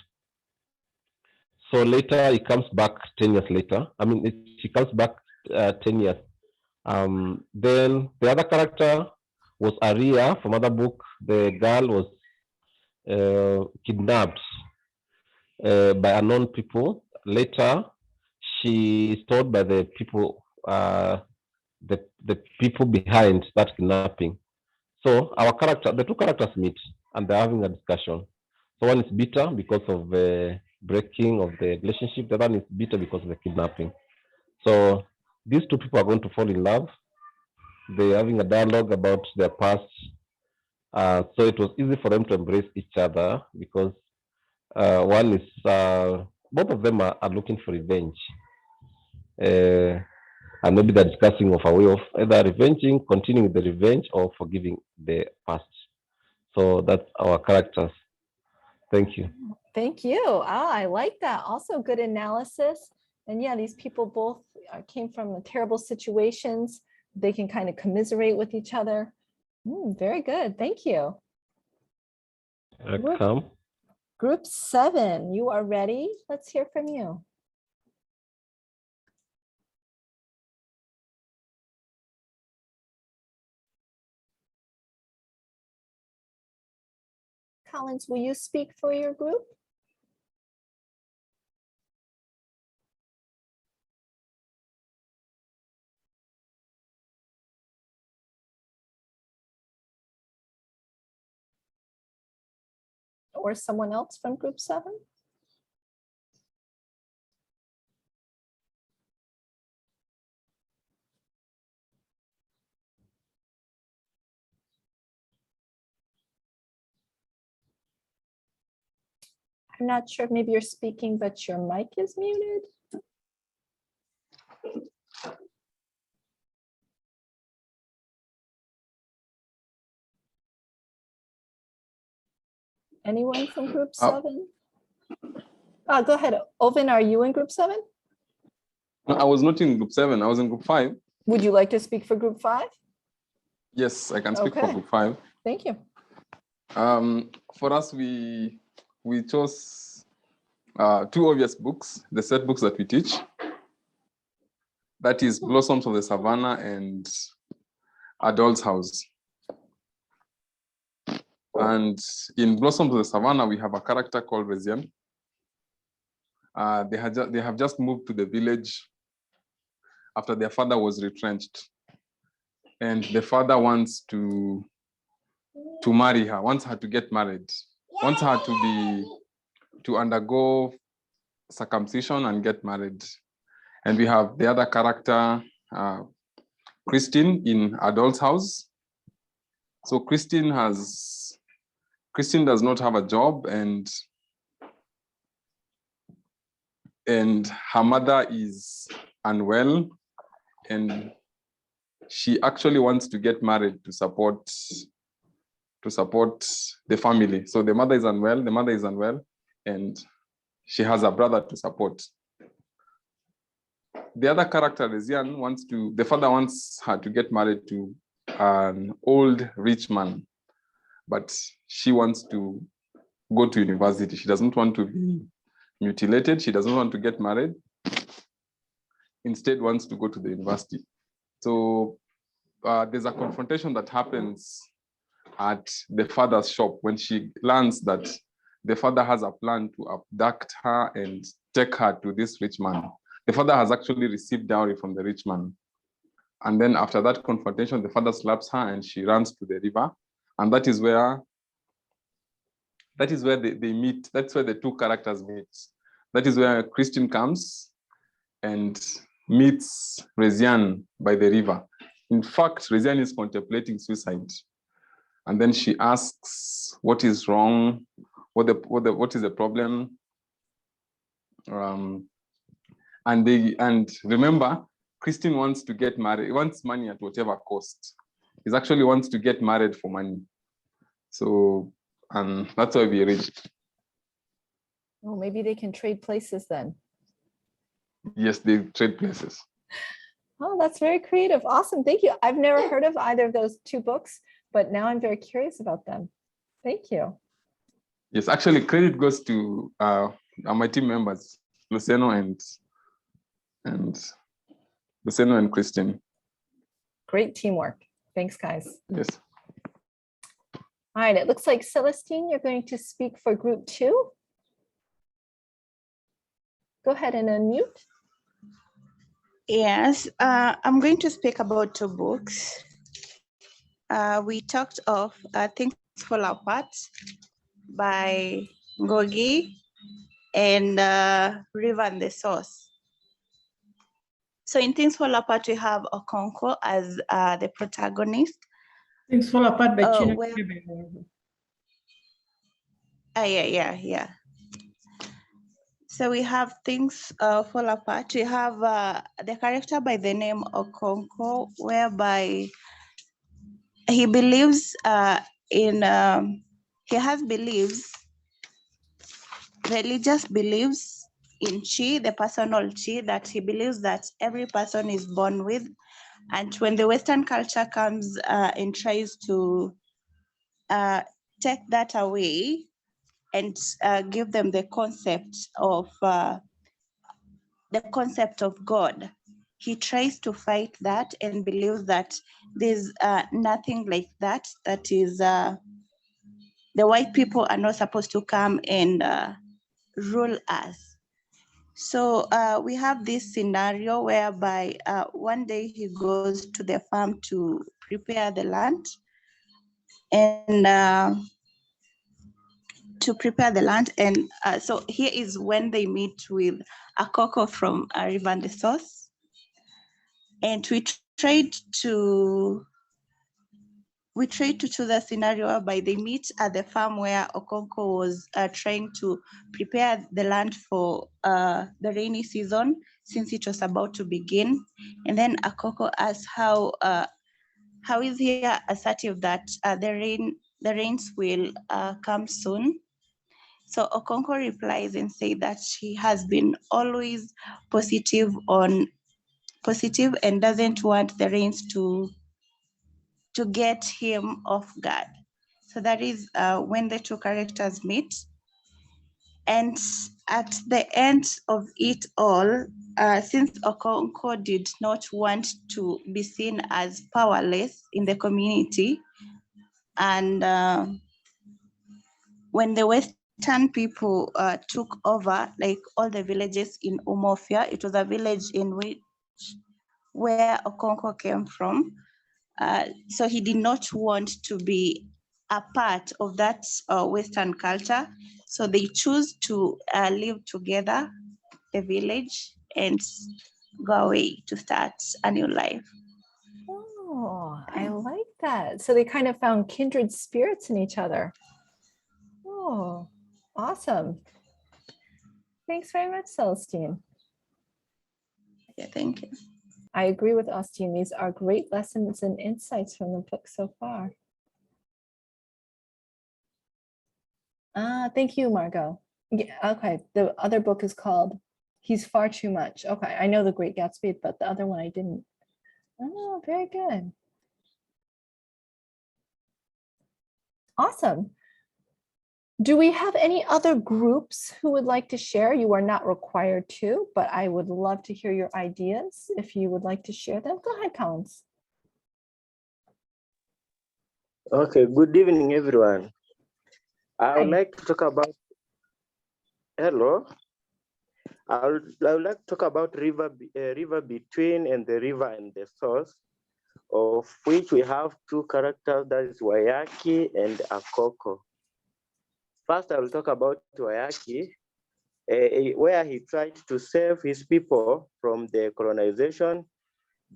Speaker 6: So later he comes back 10 years later. I mean, she comes back 10 years. Then the other character was Aria from other book. The girl was kidnapped by unknown people. Later, she is told by the people, the people behind that kidnapping. So the 2 characters meet and they're having a discussion. So one is bitter because of the breaking of the relationship. The other is bitter because of the kidnapping. So these 2 people are going to fall in love. They're having a dialogue about their past. So it was easy for them to embrace each other because one is, both of them are looking for revenge. And maybe they're discussing of a way of either revenging, continuing the revenge, or forgiving the past. So that's our characters. Thank you.
Speaker 1: Thank you. I like that. Also good analysis. And yeah, these people both came from terrible situations. They can kind of commiserate with each other. Very good. Thank you.
Speaker 6: Welcome.
Speaker 1: Group 7, you are ready. Let's hear from you. Collins, will you speak for your group? Or someone else from group 7? I'm not sure if maybe you're speaking, but your mic is muted. Anyone from group 7? Go ahead. Oven, are you in group 7?
Speaker 8: No, I was not in group 7. I was in group 5.
Speaker 9: Would you like to speak for group 5?
Speaker 8: Yes, I can speak for
Speaker 9: Okay.
Speaker 8: group 5.
Speaker 9: Thank you.
Speaker 8: For us, we chose 2 obvious books, the set books that we teach. That is Blossoms of the Savannah and A Doll's House. And in Blossoms of the Savannah, we have a character called Rezian. They have just moved to the village after their father was retrenched. And the father wants to marry her, wants her to get married, wants her to undergo circumcision and get married. And we have the other character, Christine, in A Doll's House. So Christine does not have a job, and her mother is unwell, and she actually wants to get married to support the family. So the mother is unwell, and she has a brother to support. The other character, Rezian, the father wants her to get married to an old rich man, but she wants to go to university. She doesn't want to be mutilated. She doesn't want to get married. Instead, wants to go to the university. So there's a confrontation that happens at the father's shop when she learns that the father has a plan to abduct her and take her to this rich man. The father has actually received dowry from the rich man. And then after that confrontation, the father slaps her and she runs to the river. And that is where they meet. That's where the 2 characters meet. That is where Christine comes and meets Rezian by the river. In fact, Rezian is contemplating suicide. And then she asks, what is wrong? What is the problem? And remember, Christine wants to get married, wants money at whatever cost. He actually wants to get married for money. So, and that's why we reached.
Speaker 9: Oh, maybe they can trade places then.
Speaker 8: Yes, they trade places.
Speaker 9: Oh, that's very creative. Awesome. Thank you. I've never heard of either of those 2 books, but now I'm very curious about them. Thank you.
Speaker 8: Yes, actually, credit goes to my team members, Luceno and Christine.
Speaker 9: Great teamwork. Thanks, guys.
Speaker 8: Yes.
Speaker 9: All right, it looks like Celestine, you're going to speak for group 2. Go ahead and unmute.
Speaker 10: Yes, I'm going to speak about 2 books. We talked of Things Fall Apart by Ngogi and River and the Source. So in Things Fall Apart, we have Okonkwo as the protagonist.
Speaker 2: Things Fall Apart by Chinua
Speaker 10: well,
Speaker 2: Achebe.
Speaker 10: Yeah. So we have Things Fall Apart. We have the character by the name Okonkwo, whereby he believes he has beliefs, religious beliefs in chi, the personal chi, that he believes that every person is born with. And when the Western culture comes and tries to take that away and give them the concept of God, he tries to fight that and believes that there's nothing like that. That is, the white people are not supposed to come and rule us. So we have this scenario whereby one day he goes to the farm to prepare the land, and so here is when they meet with Akoko from River and the Source, and we tried to choose a scenario whereby they meet at the farm where Okonkwo was trying to prepare the land for the rainy season, since it was about to begin. And then Akoko asks how is he assertive that the rains will come soon. So Okonkwo replies and say that she has been always positive and doesn't want the rains to get him off guard. So that is when the two characters meet. And at the end of it all, since Okonkwo did not want to be seen as powerless in the community, and when the Western people took over, like all the villages in Umofia, it was a village where Okonkwo came from. So he did not want to be a part of that Western culture. So they choose to live together, the village, and go away to start a new life.
Speaker 9: Oh, I like that. So they kind of found kindred spirits in each other. Oh, awesome. Thanks very much, Celestine.
Speaker 10: Yeah, thank you.
Speaker 9: I agree with Austin. These are great lessons and insights from the book so far. Thank you, Margot. Yeah, okay, the other book is called He's Far Too Much. Okay, I know The Great Gatsby, but the other one I didn't. Oh, very good. Awesome. Do we have any other groups who would like to share? You are not required to, but I would love to hear your ideas if you would like to share them. Go ahead, Collins.
Speaker 11: Okay, good evening, everyone. I would
Speaker 9: Hi.
Speaker 11: like to talk about, hello. I would like to talk about river between and the river and the source, of which we have two characters, that is Wayaki and Akoko. First, I will talk about Wayaki, where he tried to save his people from the colonization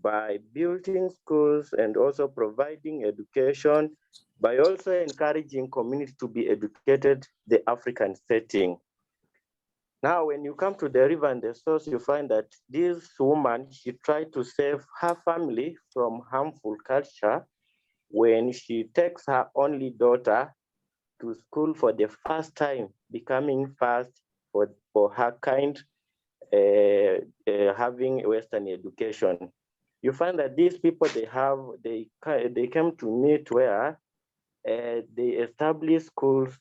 Speaker 11: by building schools and also providing education, by also encouraging community to be educated the African setting. Now, when you come to the river and the source, you find that this woman, she tried to save her family from harmful culture when she takes her only daughter to school for the first time, becoming first for her kind, having Western education. You find that these people, they came to meet where they establish schools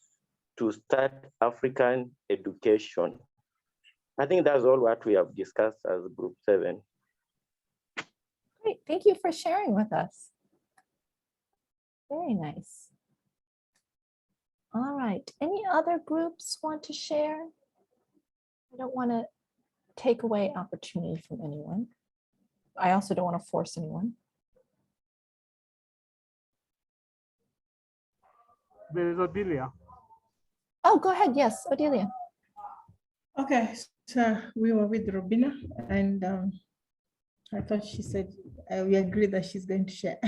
Speaker 11: to start African education. I think that's all what we have discussed as Group 7.
Speaker 9: Great, thank you for sharing with us. Very nice. All right, any other groups want to share? I don't want to take away opportunity from anyone. I also don't want to force anyone.
Speaker 3: There's Odelia.
Speaker 9: Oh, go ahead. Yes, Odelia.
Speaker 2: Okay, so we were with Robina, and I thought she said we agreed that she's going to share.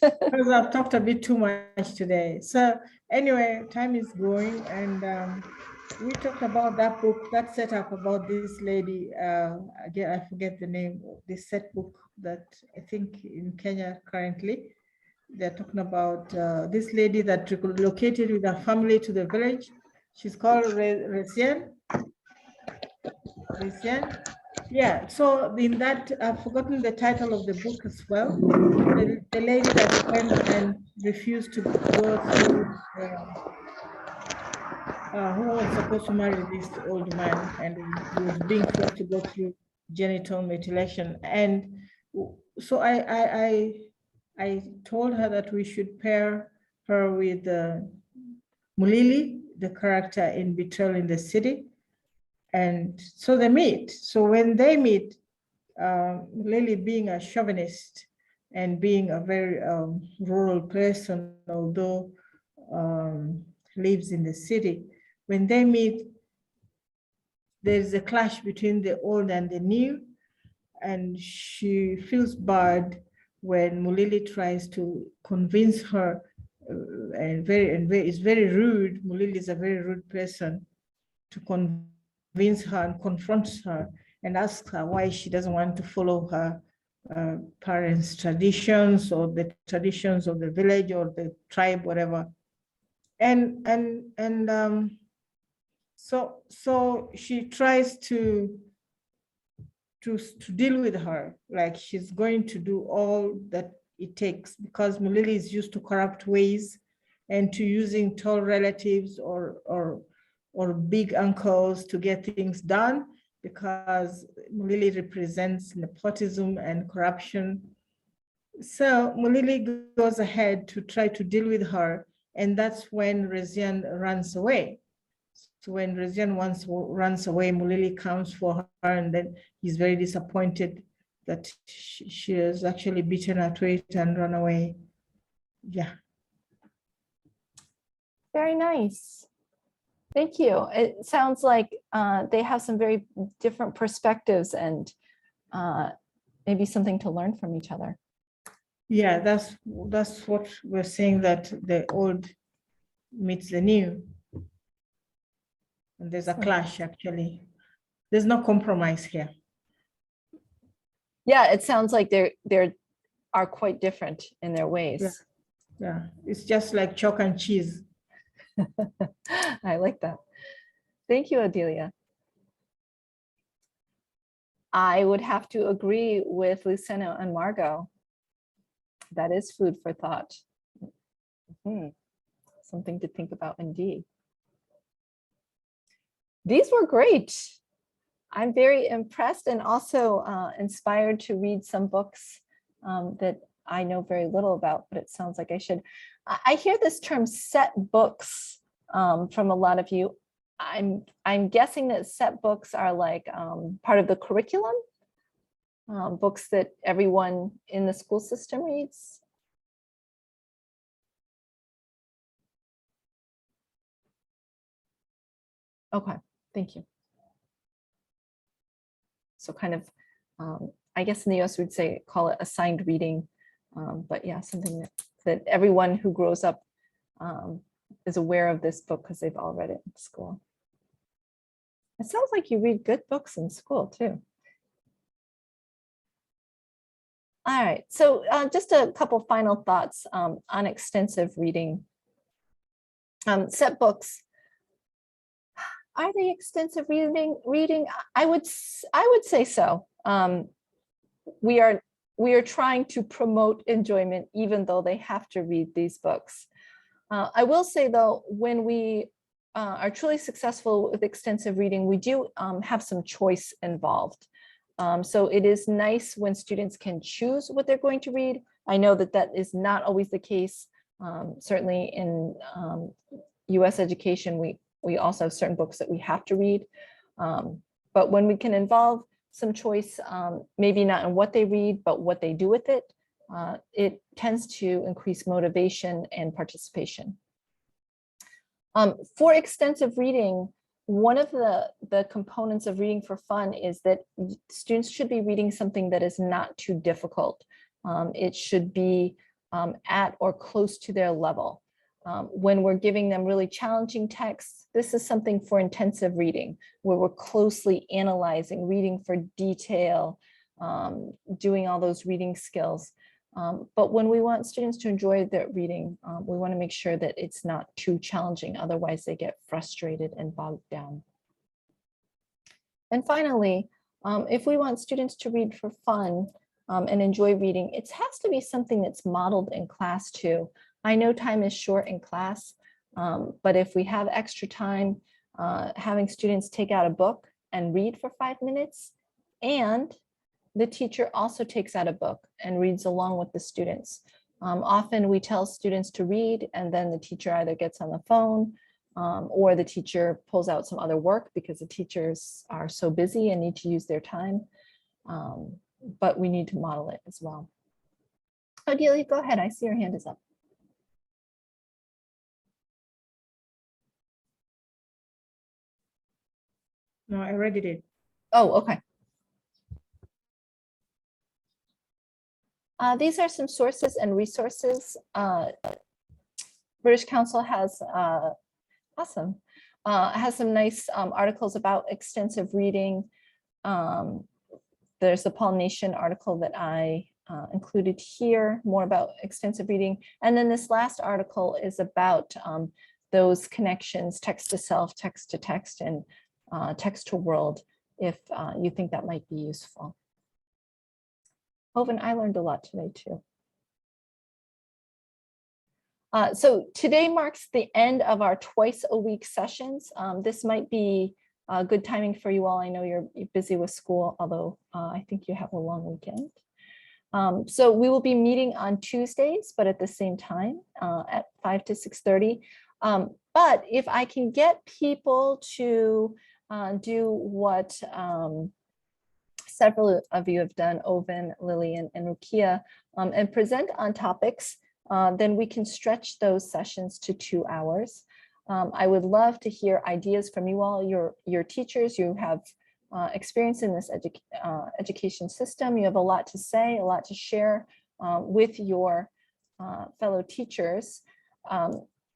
Speaker 2: Because I've talked a bit too much today. So anyway, time is going, and we talked about that book, that setup about this lady. Again, I forget the name of this set book that I think in Kenya currently. They're talking about this lady that relocated with her family to the village. She's called Resien. Yeah, so in that, I've forgotten the title of the book as well. The lady that went and refused to go through, who was supposed to marry this old man and was being forced to go through genital mutilation. And so I told her that we should pair her with Mulili, the character in Betrayal in the City. And so they meet. So when they meet, Lily being a chauvinist and being a very rural person, although lives in the city, when they meet, there's a clash between the old and the new, and she feels bad when Mulili tries to convince her, and is very rude. Mulili is a very rude person, to convince her and confronts her and asks her why she doesn't want to follow her parents' traditions or the traditions of the village or the tribe, whatever. And So she tries to deal with her, like she's going to do all that it takes, because Mulili is used to corrupt ways and to using tall relatives or big uncles to get things done, because Mulili represents nepotism and corruption. So Mulili goes ahead to try to deal with her, and that's when Rezian runs away. So when Rezian runs away, Mulili comes for her, and then he's very disappointed that she has actually beaten her to it and run away. Yeah.
Speaker 9: Very nice. Thank you. It sounds like they have some very different perspectives and maybe something to learn from each other.
Speaker 2: Yeah, that's what we're saying, that the old meets the new. And there's a clash, actually. There's no compromise here.
Speaker 9: Yeah, it sounds like they are quite different in their ways.
Speaker 2: Yeah, it's just like chalk and cheese.
Speaker 9: I like that. Thank you, Adelia. I would have to agree with Luceno and Margot. That is food for thought. Something to think about indeed. These were great. I'm very impressed and also inspired to read some books that I know very little about, but it sounds like I should. I hear this term set books from a lot of you. I'm guessing that set books are like part of the curriculum, books that everyone in the school system reads. Okay, thank you. So kind of, I guess in the US we'd say, call it assigned reading. But yeah, something that everyone who grows up is aware of this book because they've all read it in school. It sounds like you read good books in school too. All right, so just a couple final thoughts on extensive reading. Set books. Are they extensive reading? I would say so. We are trying to promote enjoyment, even though they have to read these books. I will say though, when we are truly successful with extensive reading, we do have some choice involved. So it is nice when students can choose what they're going to read. I know that that is not always the case. Certainly in US education, we also have certain books that we have to read. But when we can involve some choice, maybe not in what they read, but what they do with it, it tends to increase motivation and participation. For extensive reading, one of the components of reading for fun is that students should be reading something that is not too difficult. It should be at or close to their level. When we're giving them really challenging texts, this is something for intensive reading, where we're closely analyzing, reading for detail, doing all those reading skills. But when we want students to enjoy their reading, we want to make sure that it's not too challenging. Otherwise, they get frustrated and bogged down. And finally, if we want students to read for fun and enjoy reading, it has to be something that's modeled in class too. I know time is short in class, but if we have extra time, having students take out a book and read for 5 minutes, and the teacher also takes out a book and reads along with the students. Often we tell students to read, and then the teacher either gets on the phone or the teacher pulls out some other work because the teachers are so busy and need to use their time. But we need to model it as well. Adelia, go ahead. I see your hand is up.
Speaker 2: No, I already did.
Speaker 9: Oh, okay. These are some sources and resources. British Council has, awesome, has some nice articles about extensive reading. There's the Pollination article that I included here, more about extensive reading. And then this last article is about those connections, text to self, text to text, and text to world, if you think that might be useful. Owen, I learned a lot today too. So today marks the end of our twice a week sessions. This might be good timing for you all. I know you're busy with school, although I think you have a long weekend. So we will be meeting on Tuesdays, but at the same time at 5 to 6:30. But if I can get people to do what several of you have done, Oven, Lillian, and Rukia, and present on topics, then we can stretch those sessions to 2 hours. I would love to hear ideas from you all. Your teachers, you have experience in this education system. You have a lot to say, a lot to share with your fellow teachers.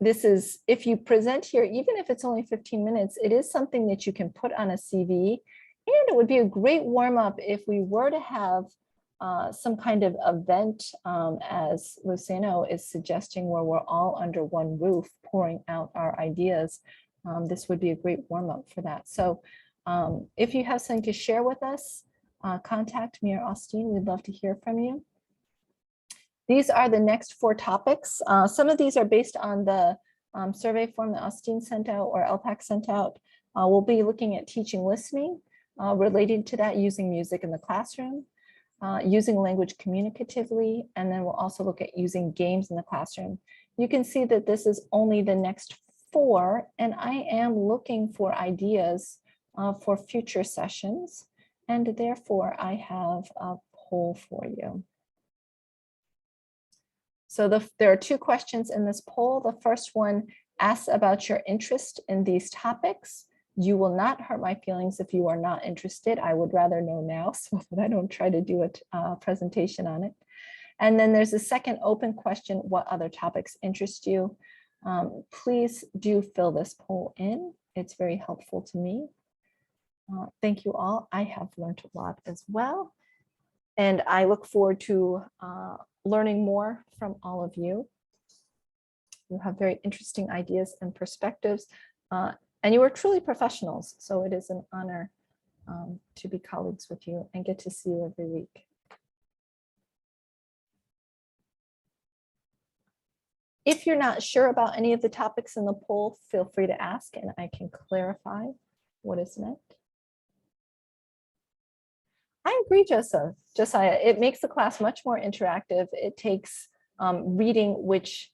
Speaker 9: This is, if you present here, even if it's only 15 minutes, it is something that you can put on a CV. And it would be a great warm up if we were to have some kind of event, as Luciano is suggesting, where we're all under one roof pouring out our ideas. This would be a great warm up for that. So if you have something to share with us, contact me or Austin. We'd love to hear from you. These are the next 4 topics. Some of these are based on the survey form that Austin sent out or LPAC sent out. We'll be looking at teaching listening, related to that, using music in the classroom, using language communicatively, and then we'll also look at using games in the classroom. You can see that this is only the next 4, and I am looking for ideas for future sessions, and therefore I have a poll for you. So there are 2 questions in this poll. The first one asks about your interest in these topics. You will not hurt my feelings if you are not interested. I would rather know now so that I don't try to do a presentation on it. And then there's a second open question: what other topics interest you? Please do fill this poll in. It's very helpful to me. Thank you all. I have learned a lot as well. And I look forward to learning more from all of you. You have very interesting ideas and perspectives. And you are truly professionals. So it is an honor to be colleagues with you and get to see you every week. If you're not sure about any of the topics in the poll, feel free to ask and I can clarify what is meant. I agree, Josiah. It makes the class much more interactive. It takes reading, which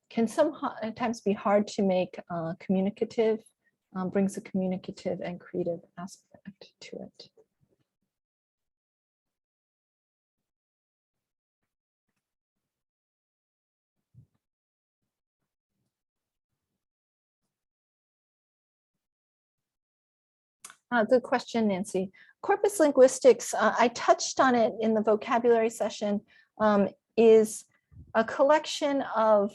Speaker 9: can sometimes be hard to make communicative, brings a communicative and creative aspect to it. Good question, Nancy. Corpus linguistics, I touched on it in the vocabulary session, is a collection of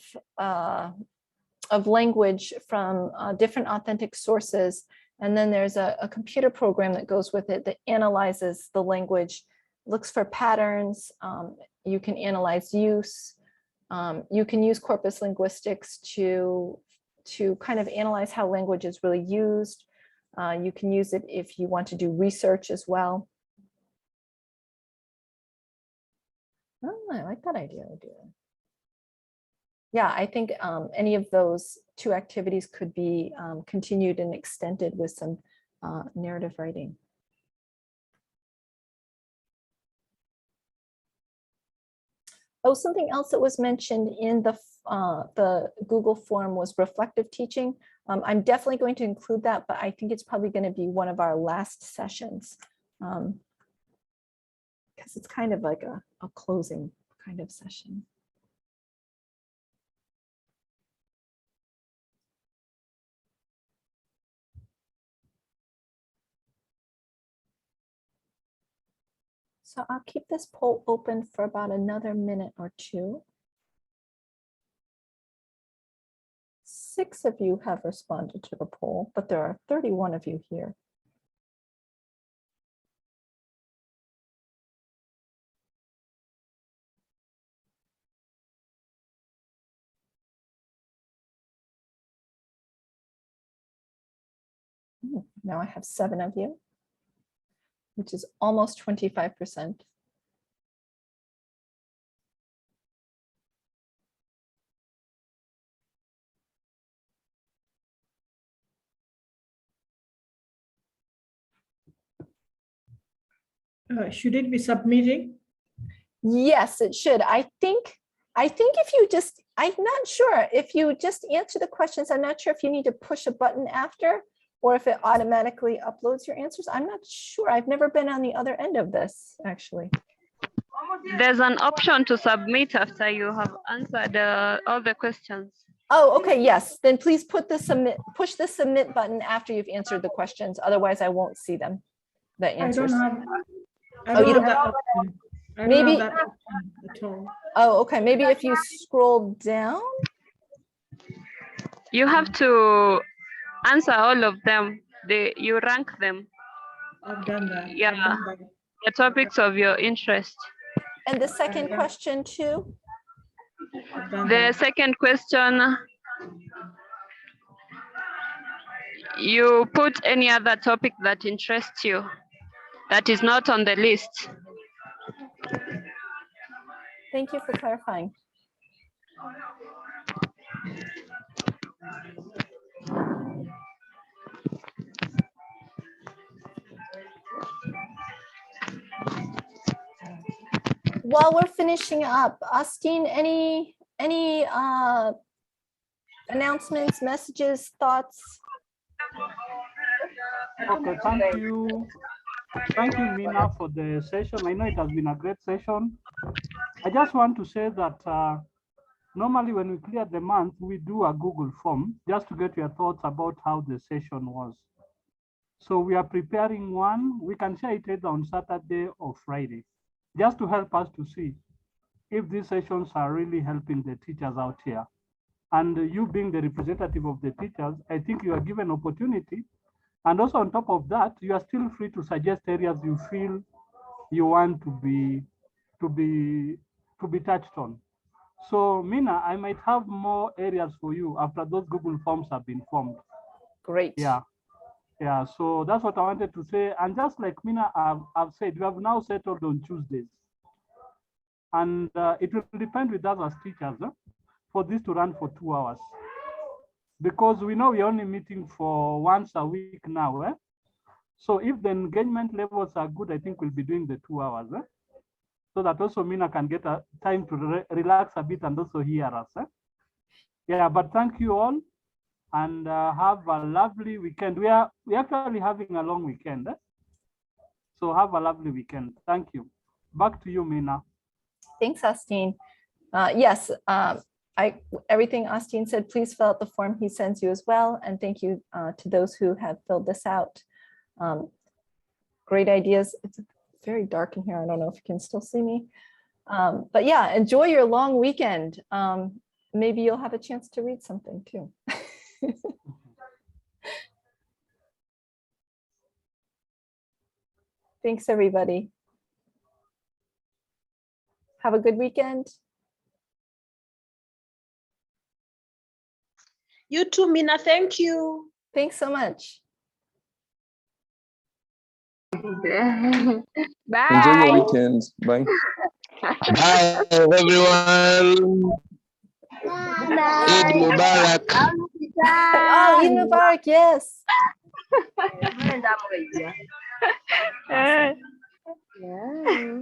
Speaker 9: language from different authentic sources. And then there's a computer program that goes with it that analyzes the language, looks for patterns. You can analyze use. You can use corpus linguistics to kind of analyze how language is really used. You can use it if you want to do research as well. Oh, I like that idea. Yeah, I think any of those 2 activities could be continued and extended with some narrative writing. Oh, something else that was mentioned in the Google form was reflective teaching. I'm definitely going to include that, but I think it's probably going to be one of our last sessions because it's kind of like a closing kind of session. So I'll keep this poll open for about another minute or 2. 6 of you have responded to the poll, but there are 31 of you here. Now I have 7 of you, which is almost 25%.
Speaker 2: Should it be submitting?
Speaker 9: Yes, it should. I think if you just, I'm not sure if you just answer the questions, I'm not sure if you need to push a button after or if it automatically uploads your answers. I'm not sure. I've never been on the other end of this, actually.
Speaker 12: There's an option to submit after you have answered all the questions.
Speaker 9: Oh, okay, yes. Then please push the submit button after you've answered the questions. Otherwise, I won't see them, the answers.
Speaker 2: You don't have that option.
Speaker 9: Maybe.
Speaker 2: That option at all.
Speaker 9: Oh, okay. Maybe if you scroll down.
Speaker 12: You have to answer all of them. You rank them.
Speaker 2: I've done that.
Speaker 12: Yeah, the topics of your interest.
Speaker 9: And the second question too?
Speaker 12: The second question, you put any other topic that interests you that is not on the list.
Speaker 9: Thank you for clarifying. While we're finishing up, Austin, any announcements, messages, thoughts?
Speaker 3: Okay, thank you. Thank you, Mina, for the session. I know it has been a great session. I just want to say that normally when we clear the month, we do a Google form just to get your thoughts about how the session was. So we are preparing one. We can share it either on Saturday or Friday, just to help us to see if these sessions are really helping the teachers out here. And you being the representative of the teachers, I think you are given opportunity. And also on top of that, you are still free to suggest areas you feel you want to be touched on. So Mina, I might have more areas for you after those Google Forms have been formed.
Speaker 9: Great.
Speaker 3: Yeah, so that's what I wanted to say. And just like Mina, I've said, we have now settled on Tuesdays. And it will depend with us as teachers for this to run for 2 hours. Because we know we're only meeting for once a week now. So if the engagement levels are good, I think we'll be doing the 2 hours. So that also Mina can get a time to relax a bit and also hear us. Yeah, but thank you all and have a lovely weekend. We're actually having a long weekend. So have a lovely weekend. Thank you. Back to you, Mina.
Speaker 9: Thanks, Austin. Yes, everything Austin said, please fill out the form he sends you as well. And thank you to those who have filled this out. Great ideas. It's very dark in here. I don't know if you can still see me. But yeah, enjoy your long weekend. Maybe you'll have a chance to read something too. Thanks, everybody. Have a good weekend.
Speaker 4: You too, Mina. Thank you.
Speaker 9: Thanks so much.
Speaker 12: Bye.
Speaker 8: Enjoy your weekend. Bye.
Speaker 6: Bye, everyone. Eid Mubarak.
Speaker 9: Oh, Eid Mubarak, yes.
Speaker 4: Yeah.